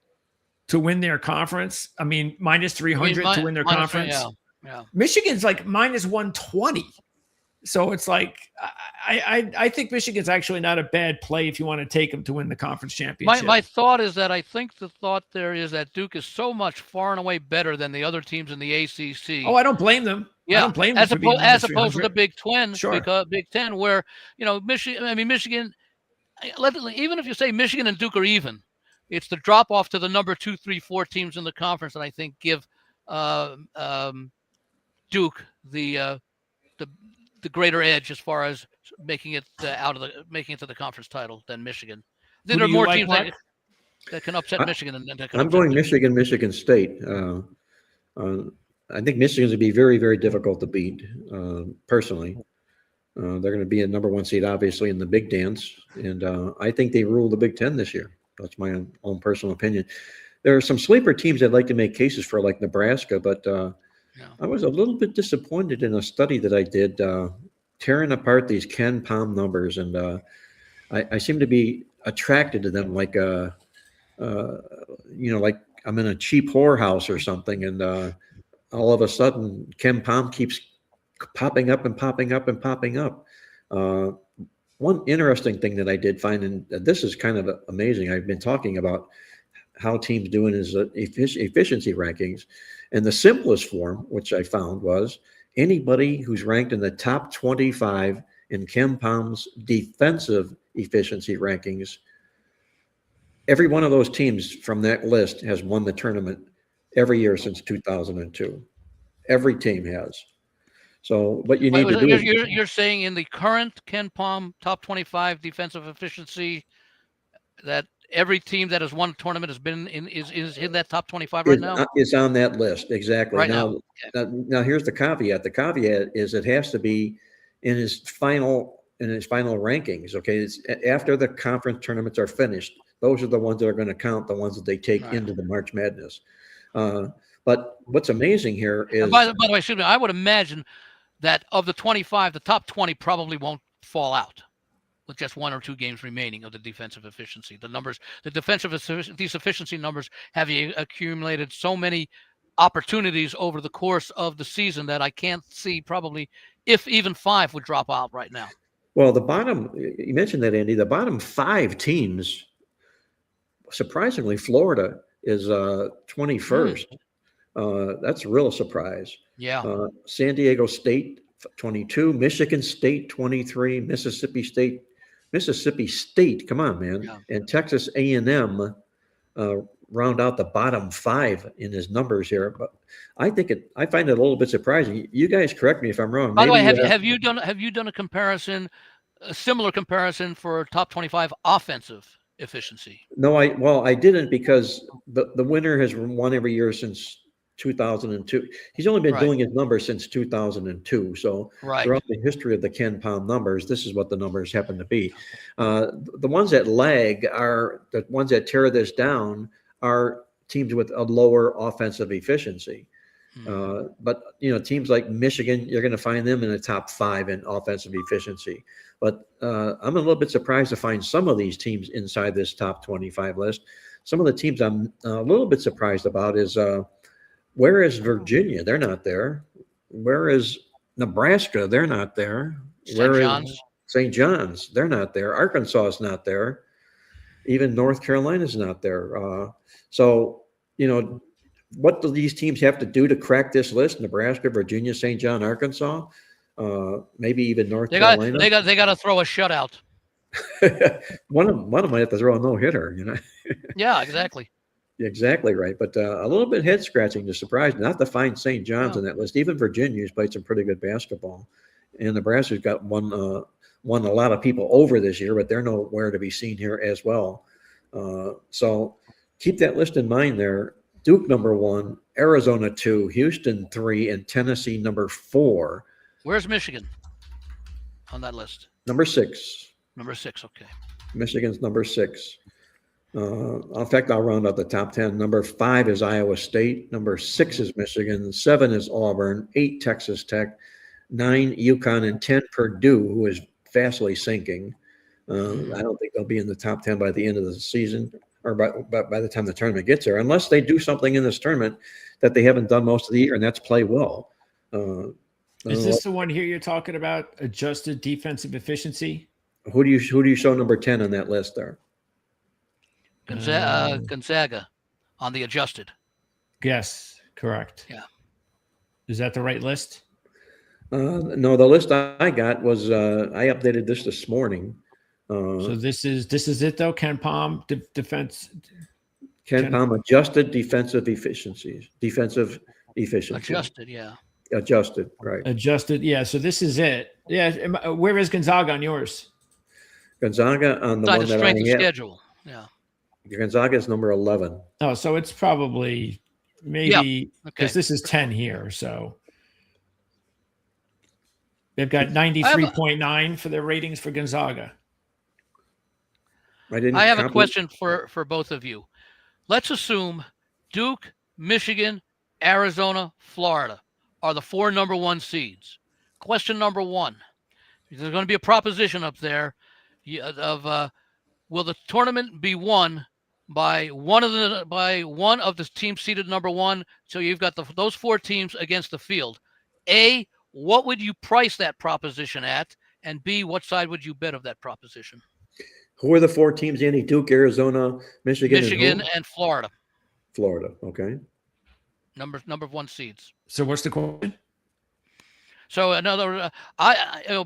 to win their conference. I mean, minus 300 to win their conference. Michigan's like minus 120. So it's like, I think Michigan's actually not a bad play if you want to take them to win the conference championship. My thought is that I think the thought there is that Duke is so much far and away better than the other teams in the ACC. Oh, I don't blame them. Yeah, I don't blame them as opposed to the Big Ten, Sure. because Big Ten, where Michigan. Even if you say Michigan and Duke are even, it's the drop off to the number 2, 3, 4 teams in the conference that I think give Duke the greater edge as far as making it to the conference title than Michigan. There are more teams that can upset Michigan. I'm going Michigan, Michigan State. I think Michigan's going to be very, very difficult to beat, personally. They're going to be a number 1 seed, obviously, in the Big Dance. And I think they rule the Big Ten this year. That's my own personal opinion. There are some sleeper teams I'd like to make cases for, like Nebraska, but I was a little bit disappointed in a study that I did, tearing apart these Ken Palm numbers. And I seem to be attracted to them like like I'm in a cheap whorehouse or something. And all of a sudden, Ken Palm keeps popping up and popping up and popping up. One interesting thing that I did find, and this is kind of amazing, I've been talking about how teams doing is efficiency rankings. And the simplest form, which I found, was anybody who's ranked in the top 25 in Ken Palm's defensive efficiency rankings, every one of those teams from that list has won the tournament every year since 2002. Every team has. So what you need to do you're saying in the current Ken Palm top 25 defensive efficiency that every team that has won a tournament has been is in that top 25 right now? It's on that list, exactly. Right now, now here's the caveat. The caveat is it has to be in his final rankings. Okay, it's after the conference tournaments are finished. Those are the ones that are going to count, the ones that they take into the March Madness. But what's amazing here is, by the way, excuse me, I would imagine that of the 25, the top 20 probably won't fall out with just 1 or 2 games remaining of the defensive efficiency. These efficiency numbers have accumulated so many opportunities over the course of the season that I can't see probably if even 5 would drop out right now. Well, you mentioned that, Andy, the bottom 5 teams, surprisingly, Florida is 21st. That's a real surprise. Yeah. San Diego State, 22, Michigan State, 23, Mississippi State, come on, man. Yeah. And Texas A&M round out the bottom 5 in his numbers here. But I find it a little bit surprising. You guys correct me if I'm wrong. By the way, have you done a similar comparison for top 25 offensive efficiency? No, I didn't, because the winner has won every year since 2002. He's only been Right. doing his numbers since 2002. So Right. throughout the history of the Ken Palm numbers, this is what the numbers happen to be. The ones that lag are the ones that tear this down are teams with a lower offensive efficiency. But teams like Michigan, you're going to find them in the top 5 in offensive efficiency. But I'm a little bit surprised to find some of these teams inside this top 25 list. Some of the teams I'm a little bit surprised about is where is Virginia? They're not there. Where is Nebraska? They're not there. Where is St. John's? They're not there. Arkansas is not there. Even North Carolina is not there. So, what do these teams have to do to crack this list? Nebraska, Virginia, St. John, Arkansas, maybe even North Carolina. They got to throw a shutout. one of them might have to throw a no-hitter. Yeah, exactly. Exactly right. But a little bit head scratching to surprise, not to find St. John's in that list. Even Virginia's played some pretty good basketball, and Nebraska's got won a lot of people over this year, but they're nowhere to be seen here as well. So keep that list in mind there. Duke number 1, Arizona 2, Houston 3, and Tennessee number 4. Where's Michigan on that list? Number 6. Number 6. Okay. Michigan's number 6. In fact, I'll round out the top 10. Number 5 is Iowa State. Number 6 is Michigan. 7 is Auburn. 8, Texas Tech. 9, UConn, and 10, Purdue, who is fastly sinking. I don't think they'll be in the top 10 by the end of the season, or by the time the tournament gets there, unless they do something in this tournament that they haven't done most of the year, and that's play well. Is this the one here you're talking about, adjusted defensive efficiency? Who do you show number 10 on that list there? Gonzaga on the adjusted. Yes, correct. Yeah. Is that the right list? No, the list I got was I updated this morning. So this is it though. Ken Palm defense. Ken Palm adjusted defensive efficiencies. Defensive efficiency. Adjusted, yeah. Adjusted, right. Adjusted, yeah. So this is it. Yeah. Where is Gonzaga on yours? Gonzaga on the one that I have. Schedule. Yeah. Gonzaga is number 11. Oh, so it's probably maybe because this is 10 here. So they've got 93.9 for their ratings for Gonzaga. I have a question for both of you. Let's assume Duke, Michigan, Arizona, Florida are the 4 number 1 seeds. Question number 1. There's going to be a proposition up there of will the tournament be won by one of the teams seeded number 1? So you've got those 4 teams against the field. A, what would you price that proposition at? And B, what side would you bet of that proposition? Who are the 4 teams, Andy? Duke, Arizona, Michigan, and Florida. Florida, okay. Number 1 seeds. So what's the question? So another,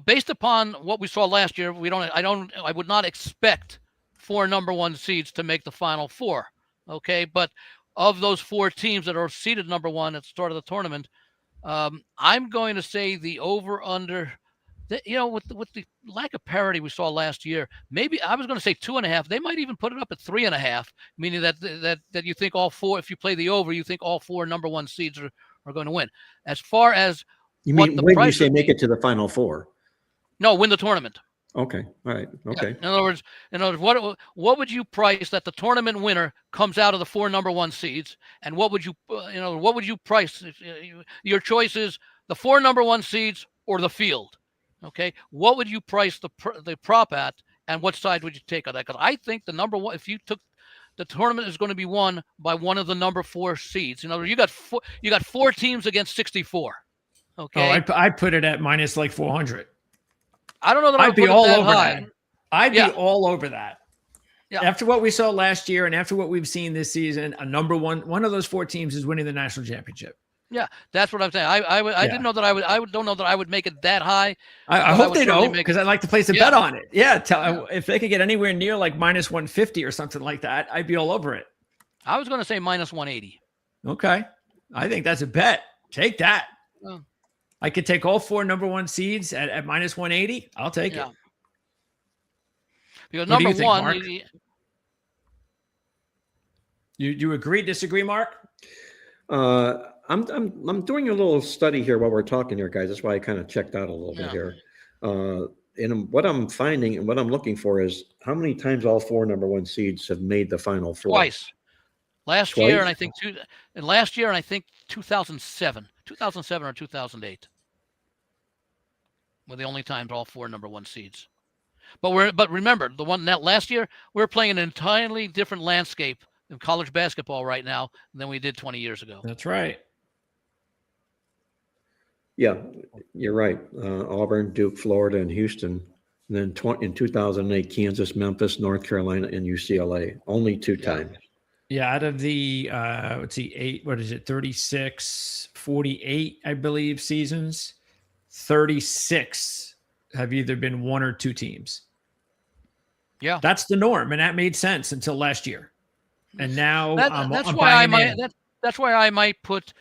based upon what we saw last year, I would not expect 4 number 1 seeds to make the Final Four. Okay, but of those 4 teams that are seeded number 1 at the start of the tournament, I'm going to say the over/under. With the lack of parity we saw last year, maybe I was going to say 2.5. They might even put it up at 3.5, meaning that you think all 4. If you play the over, you think all 4 number 1 seeds are going to win. As far as you mean when you say make it to the Final Four? No, win the tournament. Okay, all right, okay. Yeah. In other words, what would you price that the tournament winner comes out of the 4 number 1 seeds, and what would you price? Your choice is the 4 number 1 seeds or the field. Okay, what would you price the prop at, and what side would you take on that? Because I think the number 1, if you took the tournament, is going to be won by one of the number 4 seeds. In other words, you got 4 teams against 64. Okay, I put it at minus like 400. I don't know that I'd be all over that. I'd be Yeah. all over that. Yeah. After what we saw last year and after what we've seen this season, one of those 4 teams is winning the national championship. Yeah, that's what I'm saying. I didn't know that don't know that I would make it that high. I hope they don't, because I'd like to place a bet on it. Yeah, if they could get anywhere near like minus 150 or something like that, I'd be all over it. I was going to say minus 180. Okay, I think that's a bet. Take that. Oh. I could take all 4 number 1 seeds at minus 180. I'll take it. Because What do number you think, 1, Mark? You agree, disagree, Mark? I'm doing a little study here while we're talking here, guys. That's why I kind of checked out a little bit Yeah. here. And what I'm finding and what I'm looking for is how many times all four number one seeds have made the final four. Twice. Last Twice? year, and I think 2007 or 2008 were the only times all four number one seeds. But remember, the one that last year, we're playing an entirely different landscape in college basketball right now than we did 20 years ago. That's right. Yeah, you're right. Auburn, Duke, Florida, and Houston. And then in 2008, Kansas, Memphis, North Carolina, and UCLA. Only two times. Yeah, out of the, let's see, 36, 48, I believe, seasons, 36 have either been one or two teams. Yeah. That's the norm, and that made sense until last year. And now that's why I might put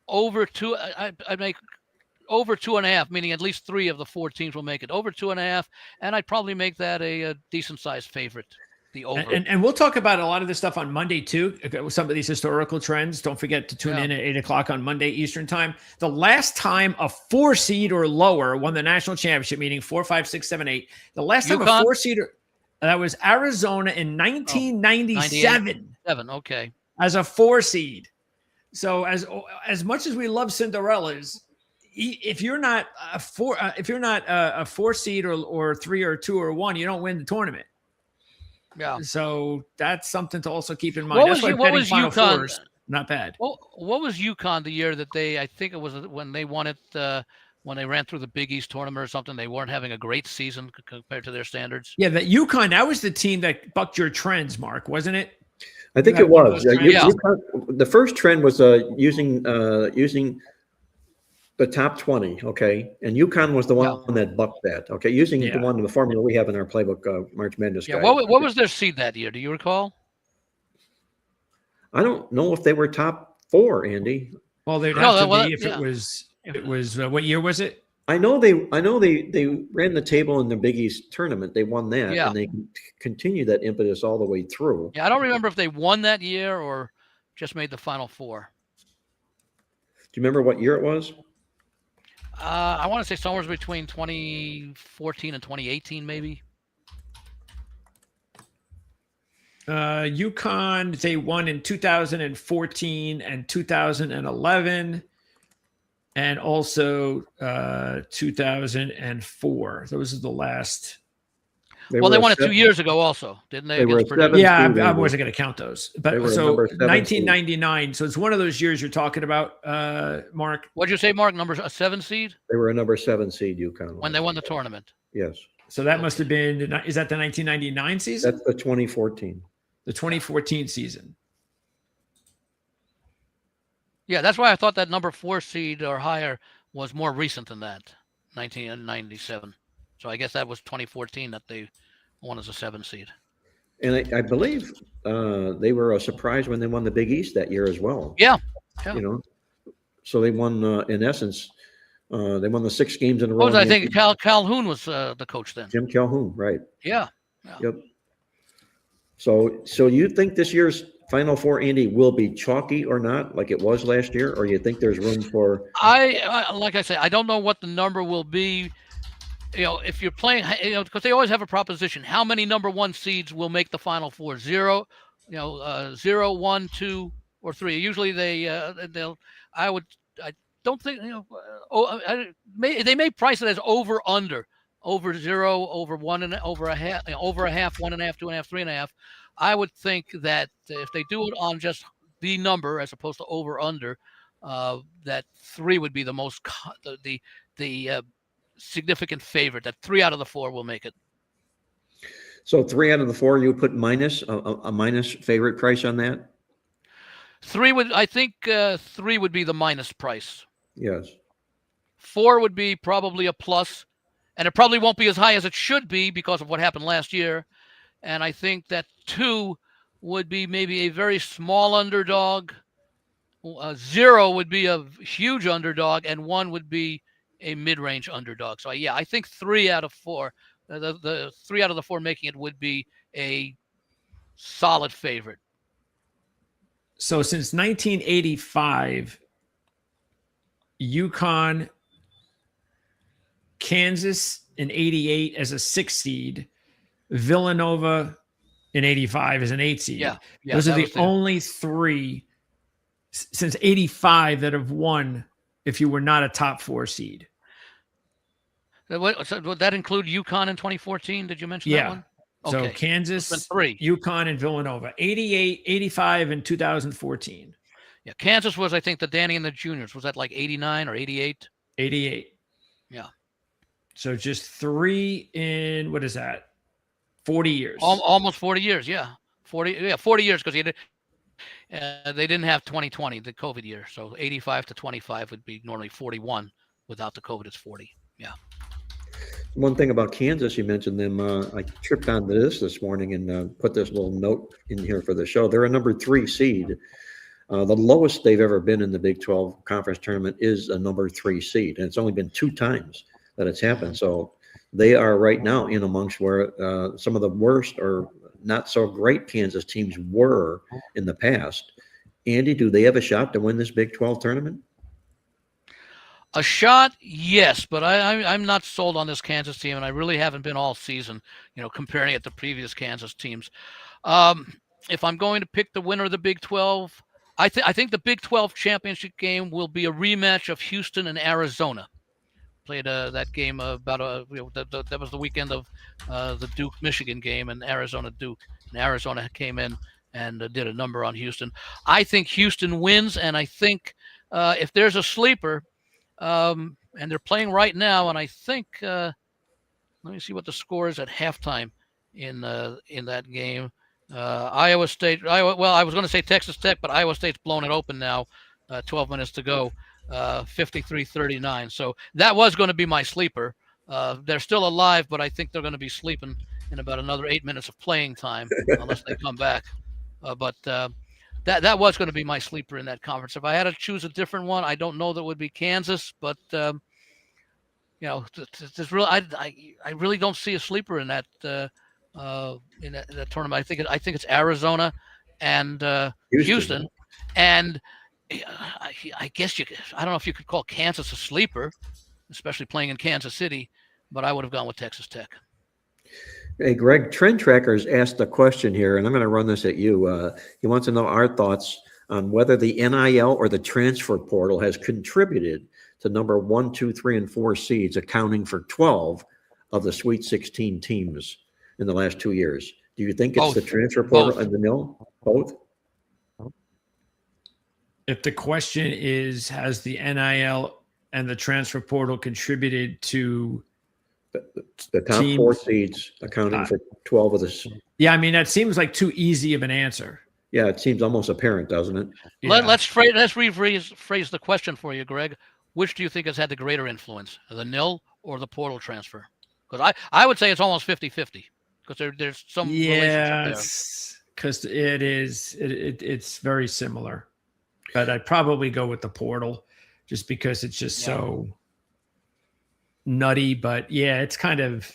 over two. I make over 2.5, meaning at least three of the four teams will make it over 2.5, and I'd probably make that a decent sized favorite. The over. And we'll talk about a lot of this stuff on Monday too. Some of these historical trends. Don't forget to tune in at 8:00 on Monday Eastern time. The last time a 4 seed or lower won the national championship, meaning 4, 5, 6, 7, 8. The last time a 4 seed that was Arizona in 1997. Okay. As a 4 seed. So as much as we love Cinderellas, if you're not a 4 seed or 3 or 2 or 1, you don't win the tournament. Yeah. So that's something to also keep in mind. That's why betting Final Fours not bad. Well, what was UConn the year that I think it was when they won it, when they ran through the Big East tournament or something, they weren't having a great season compared to their standards. Yeah, that UConn, that was the team that bucked your trends, Mark, wasn't it? I think it was. UConn, the first trend was using the top 20, okay? And UConn was the one that bucked that, okay? Using the one in the formula we have in our playbook, March Madness guide. What was their seed that year? Do you recall? I don't know if they were top 4, Andy. Well, they'd have to be if it was what year was it? I know they ran the table in the Big East tournament. They won that, and they continued that impetus all the way through. Yeah, I don't remember if they won that year or just made the Final Four. Do you remember what year it was? I want to say somewhere between 2014 and 2018, maybe. UConn, they won in 2014 and 2011, and also 2004. Those are the last. They won it 2 years ago, also, didn't they? I wasn't going to count those. But so 1999. So it's one of those years you're talking about, Mark. What'd you say, Mark? A 7 seed? They were a number 7 seed, UConn. When they won the tournament. Yes. So that must have been. Is that the 1999 season? That's the 2014. The 2014 season. Yeah, that's why I thought that number 4 seed or higher was more recent than that, 1997. So I guess that was 2014 that they won as a 7 seed. And I believe they were a surprise when they won the Big East that year as well. Yeah. You know, so they won, in essence, they won the 6 games in a row. I think Calhoun was the coach then. Jim Calhoun, right. Yeah. Yep. So you think this year's Final Four, Andy, will be chalky or not, like it was last year, or you think there's room for? Like I say, I don't know what the number will be. If you're playing, because they always have a proposition. How many number 1 seeds will make the Final Four? 0, 0, 1, 2, or 3. Usually they'll. I don't think they may price it as over 0, over 1 and over a half, over a half, 1.5, 2.5, 3.5. I would think that if they do it on just the number as opposed to over under, that 3 would be the most the significant favorite. That 3 out of the 4 will make it. So 3 out of the 4, you would put a minus favorite price on that. 3 would, I think, 3 would be the minus price. Yes. 4 would be probably a plus, and it probably won't be as high as it should be because of what happened last year. And I think that 2 would be maybe a very small underdog. 0 would be a huge underdog, and 1 would be a mid-range underdog. So yeah, I think 3 out of 4, the 3 out of the 4 making it would be a solid favorite. So since 1985, UConn, Kansas in 88 as a 6 seed, Villanova in 85 as an 8 seed. Yeah. Those are that the was only 3 since 85 that have won if you were not a top 4 seed. So would that include UConn in 2014? Did you mention that one? So Okay. Kansas, 3. UConn, and Villanova. 88, 85, and 2014. Yeah. Kansas was, I think, the Danny and the Juniors. Was that like 89 or 88? 88. Yeah. So just 3 in, what is that? 40 years. Almost 40 years. Yeah. 40 years, because they didn't have 2020, the COVID year. So 85 to 25 would be normally 41. Without the COVID, it's 40. Yeah. One thing about Kansas, you mentioned them. I tripped onto this morning and put this little note in here for the show. They're a number 3 seed. The lowest they've ever been in the Big 12 conference tournament is a number 3 seed, and it's only been 2 times that it's happened. So they are right now in amongst where some of the worst or not so great Kansas teams were in the past. Andy, do they have a shot to win this Big 12 tournament? A shot, yes, but I'm not sold on this Kansas team, and I really haven't been all season, comparing it to previous Kansas teams. If I'm going to pick the winner of the Big 12, I think the Big 12 championship game will be a rematch of Houston and Arizona. Played that game that was the weekend of the Duke-Michigan game, and Arizona-Duke. And Arizona came in and did a number on Houston. I think Houston wins, and I think if there's a sleeper, and they're playing right now, and I think let me see what the score is at halftime in that game. Iowa State. I was going to say Texas Tech, but Iowa State's blown it open now. 12 minutes to go. 53-39. So that was going to be my sleeper. They're still alive, but I think they're going to be sleeping in about another 8 minutes of playing time, unless they come back. But that was going to be my sleeper in that conference. If I had to choose a different one, I don't know that would be Kansas, but there's really I really don't see a sleeper in that tournament. I think it's Arizona and Houston, and I guess I don't know if you could call Kansas a sleeper, especially playing in Kansas City, but I would have gone with Texas Tech. Hey, Greg, Trend Trackers asked a question here, and I'm going to run this at you. He wants to know our thoughts on whether the NIL or the transfer portal has contributed to number 1, 2, 3, and 4 seeds, accounting for 12 of the Sweet 16 teams in the last 2 years. Do you think it's the transfer portal and the NIL? Both? If the question is, has the NIL and the transfer portal contributed to the top 4 seeds accounting for 12 of this? Yeah, I mean, that seems like too easy of an answer. Yeah, it seems almost apparent, doesn't it? Yeah. Let's rephrase the question for you, Greg. Which do you think has had the greater influence, the NIL or the portal transfer? Because I would say it's almost 50-50, because there's some relationship there. Because it's very similar. But I'd probably go with the portal just because it's just so nutty. But yeah, it's kind of,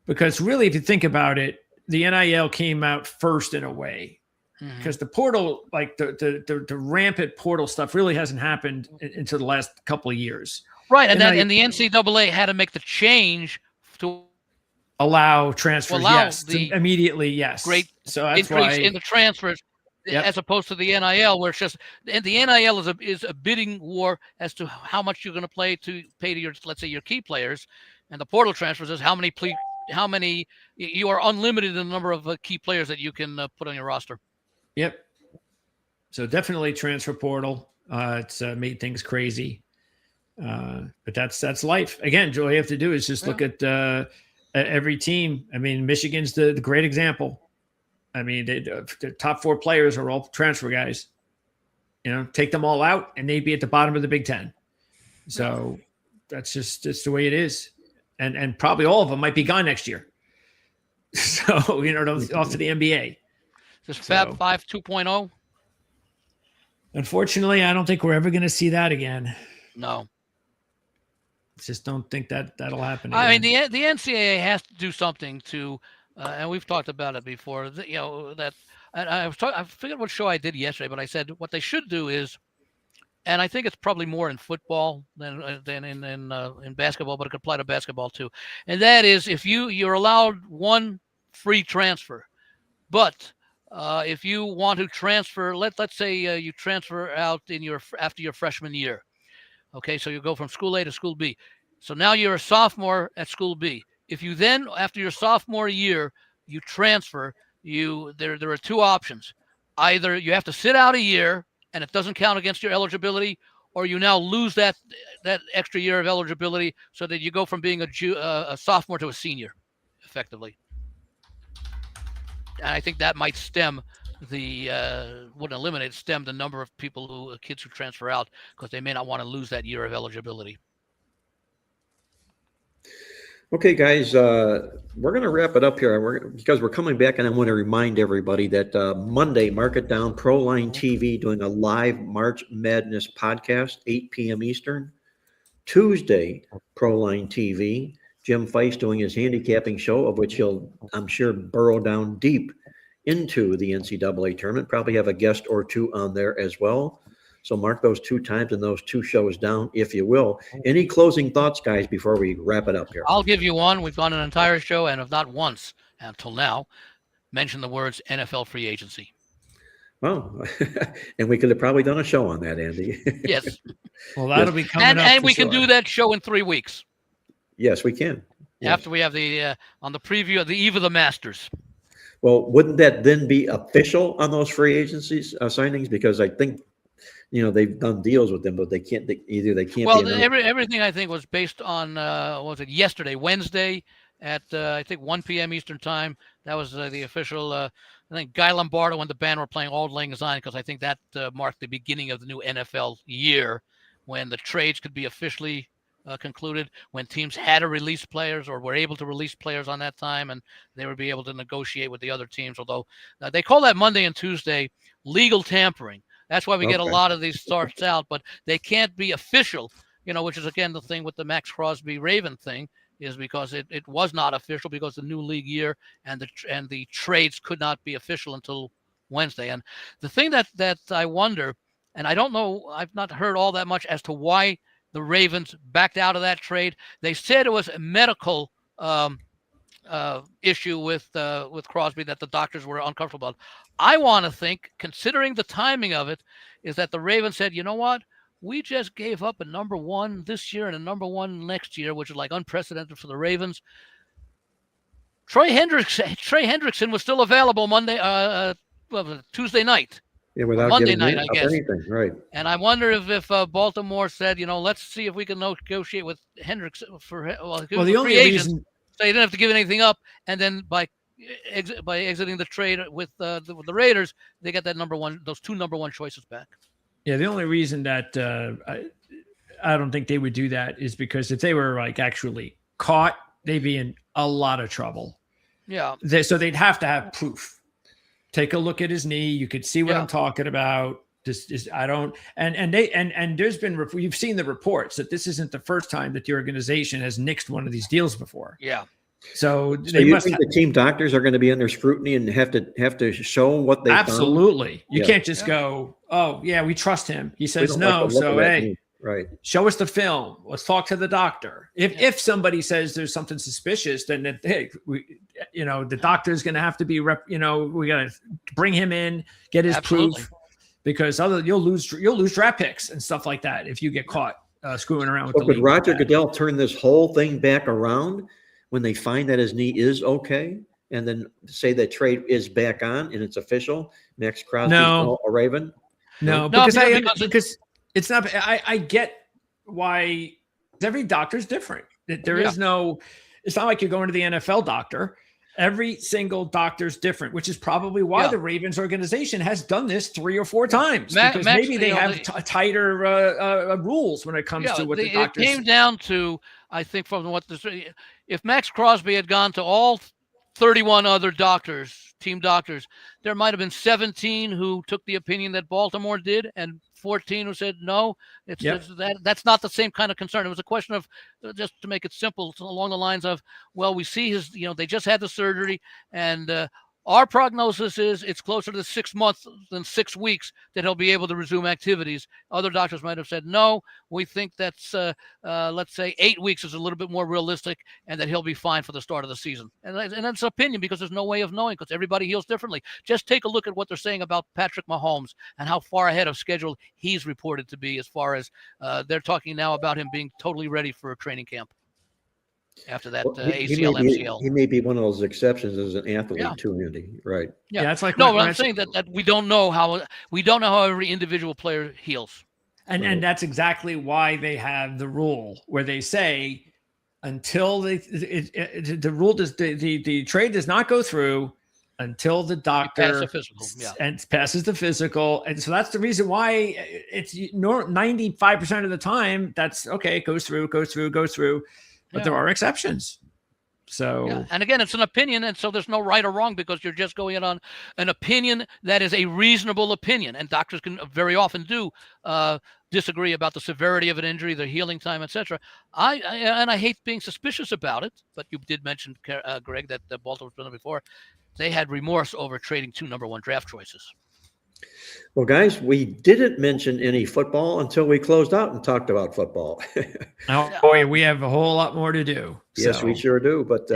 because really, if you think about it, the NIL came out first in a way, because the portal, like the rampant portal stuff, really hasn't happened until the last couple of years. Right, and the NCAA had to make the change to allow transfers. Immediately, yes. Great so that's increase why in the transfers. Yep. As opposed to the NIL, where it's just the NIL is a bidding war as to how much you're going to pay to your, let's say, your key players, and the portal transfers is how many you are unlimited in the number of key players that you can put on your roster. Yep. So definitely transfer portal. It's made things crazy, but that's life. Again, all you have to do is just look at every team. I mean, Michigan's the great example. I mean, the top 4 players are all transfer guys. Take them all out, and they'd be at the bottom of the Big Ten. So that's the way it is. And probably all of them might be gone next year. So, off to the NBA. Just Fab 5 2.0? Unfortunately, I don't think we're ever going to see that again. No. Just don't think that'll happen again. I mean, the NCAA has to do something to and we've talked about it before. I forget what show I did yesterday, but I said what they should do is and I think it's probably more in football than in basketball, but it could apply to basketball too. And that is, if you're allowed one free transfer, but if you want to transfer, let's say you transfer out after your freshman year. Okay, so you go from school A to school B. So now you're a sophomore at school B. If you then, after your sophomore year, you transfer, there are two options. Either you have to sit out a year and it doesn't count against your eligibility, or you now lose that extra year of eligibility, so that you go from being a sophomore to a senior, effectively. And I think that might stem wouldn't eliminate, stem the number of kids who transfer out, because they may not want to lose that year of eligibility. Okay, guys, we're going to wrap it up here because we're coming back, and I want to remind everybody that Monday, mark it down, Proline TV doing a live March Madness podcast, 8 p.m. Eastern. Tuesday, Proline TV, Jim Feist doing his handicapping show, of which he'll, I'm sure, burrow down deep into the NCAA tournament, probably have a guest or two on there as well. So mark those 2 times and those 2 shows down, if you will. Any closing thoughts, guys, before we wrap it up here? I'll give you one. We've gone an entire show and have not once until now mentioned the words NFL free agency. Well, and we could have probably done a show on that, Andy. Yes. Well, that'll be coming up. And we can do that show in 3 weeks. Yes, we can. Yes. After we have on the preview of the eve of the Masters. Well, wouldn't that then be official on those free agencies signings? Because I think, they've done deals with them, but they can't. Well, everything I think was based on what was it, yesterday, Wednesday at I think 1 p.m. Eastern time. That was the official. I think Guy Lombardo and the band were playing Auld Lang Syne, because I think that marked the beginning of the new NFL year, when the trades could be officially concluded, when teams had to release players or were able to release players on that time, and they would be able to negotiate with the other teams. Although they call that Monday and Tuesday legal tampering. That's why we get a lot of these starts out, but they can't be official, which is, again, the thing with the Max Crosby Raven thing, is because it was not official, because the new league year and the trades could not be official until Wednesday. And the thing that I wonder, and I don't know, I've not heard all that much as to why the Ravens backed out of that trade. They said it was a medical issue with Crosby that the doctors were uncomfortable about. I want to think, considering the timing of it, is that the Ravens said, you know what? We just gave up a number 1 this year and a number 1 next year, which is like unprecedented for the Ravens. Trey Hendrickson was still available Tuesday night. Yeah, without Monday night, I guess. Anything, right? And I wonder if Baltimore said, let's see if we can negotiate with Hendrickson for the only reason, so you didn't have to give anything up, and then by exiting the trade with the Raiders, they get those 2 number 1 choices back. Yeah, the only reason that I don't think they would do that is because if they were actually caught, they'd be in a lot of trouble. Yeah. So they'd have to have proof. Take a look at his knee. You could see what I'm talking about. And there's been, you've seen the reports that this isn't the first time that the organization has nixed one of these deals before. Yeah. So you think the team doctors are going to be under scrutiny and have to show what they absolutely found? You can't just go, oh yeah, we trust him. He says no, so hey, right, show us the film. Let's talk to the doctor. If somebody says there's something suspicious, then the doctor's going to have to be we got to bring him in, get his proof, because you'll lose draft picks and stuff like that if you get caught screwing around with the league. Could Roger Goodell turn this whole thing back around when they find that his knee is okay, and then say that trade is back on and it's official? Max Crosby, a Raven? No, because it's not. I get why every doctor's different. There is no. It's not like you're going to the NFL doctor. Every single doctor's different, which is probably why the Ravens organization has done this 3 or 4 times, because maybe they have tighter rules when it comes to what the doctors. It came down to, I think, if Max Crosby had gone to all 31 other team doctors, there might have been 17 who took the opinion that Baltimore did, and 14 who said no. That's not the same kind of concern. It was a question of, just to make it simple, along the lines of, well, we see they just had the surgery, and Our prognosis is it's closer to 6 months than 6 weeks that he'll be able to resume activities. Other doctors might have said, no, we think that's, let's say 8 weeks is a little bit more realistic and that he'll be fine for the start of the season. And that's opinion because there's no way of knowing because everybody heals differently. Just take a look at what they're saying about Patrick Mahomes and how far ahead of schedule he's reported to be as far as they're talking now about him being totally ready for a training camp after that ACL, MCL. He may be one of those exceptions as an athlete Yeah. too, Andy. Right. Yeah, that's like no. when I'm saying that we don't know how every individual player heals. and that's exactly why they have the rule where they say until the trade does not go through until the doctor passes the physical. And so that's the reason why it's 95% of the time that's okay. It goes through, but there are exceptions. So, and again, it's an opinion. And so there's no right or wrong because you're just going in on an opinion that is a reasonable opinion. And doctors can very often do disagree about the severity of an injury, the healing time, etc. I hate being suspicious about it, but you did mention, Greg, that the Baltimore's been there before. They had remorse over trading 2 number 1 draft choices. Well, guys, we didn't mention any football until we closed out and talked about football. Oh boy, we have a whole lot more to do. Yes, we sure do. But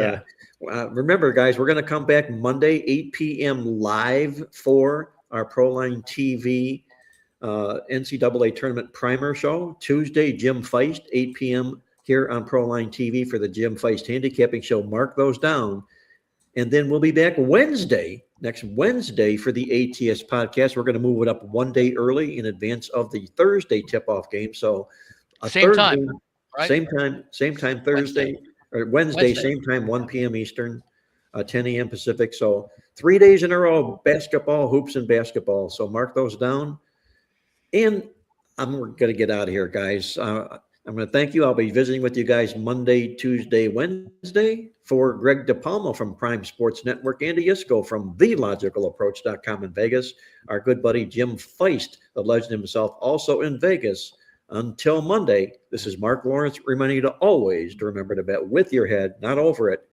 remember, guys, we're going to come back Monday, 8 p.m. live for our Proline TV NCAA Tournament Primer Show. Tuesday, Jim Feist, 8 p.m. here on Proline TV for the Jim Feist Handicapping Show. Mark those down. And then we'll be back next Wednesday for the ATS podcast. We're going to move it up one day early in advance of the Thursday tip-off game. So same time, right? Same time Thursday or Wednesday, same time, 1 p.m. Eastern, 10 a.m. Pacific. So 3 days in a row, basketball, hoops, and basketball. So mark those down. And we're going to get out of here, guys. I'm going to thank you. I'll be visiting with you guys Monday, Tuesday, Wednesday. For Greg DePalma from Prime Sports Network, Andy Iskoe from TheLogicalApproach.com in Vegas, our good buddy Jim Feist, the legend himself, also in Vegas. Until Monday, this is Mark Lawrence reminding you to always remember to bet with your head, not over it.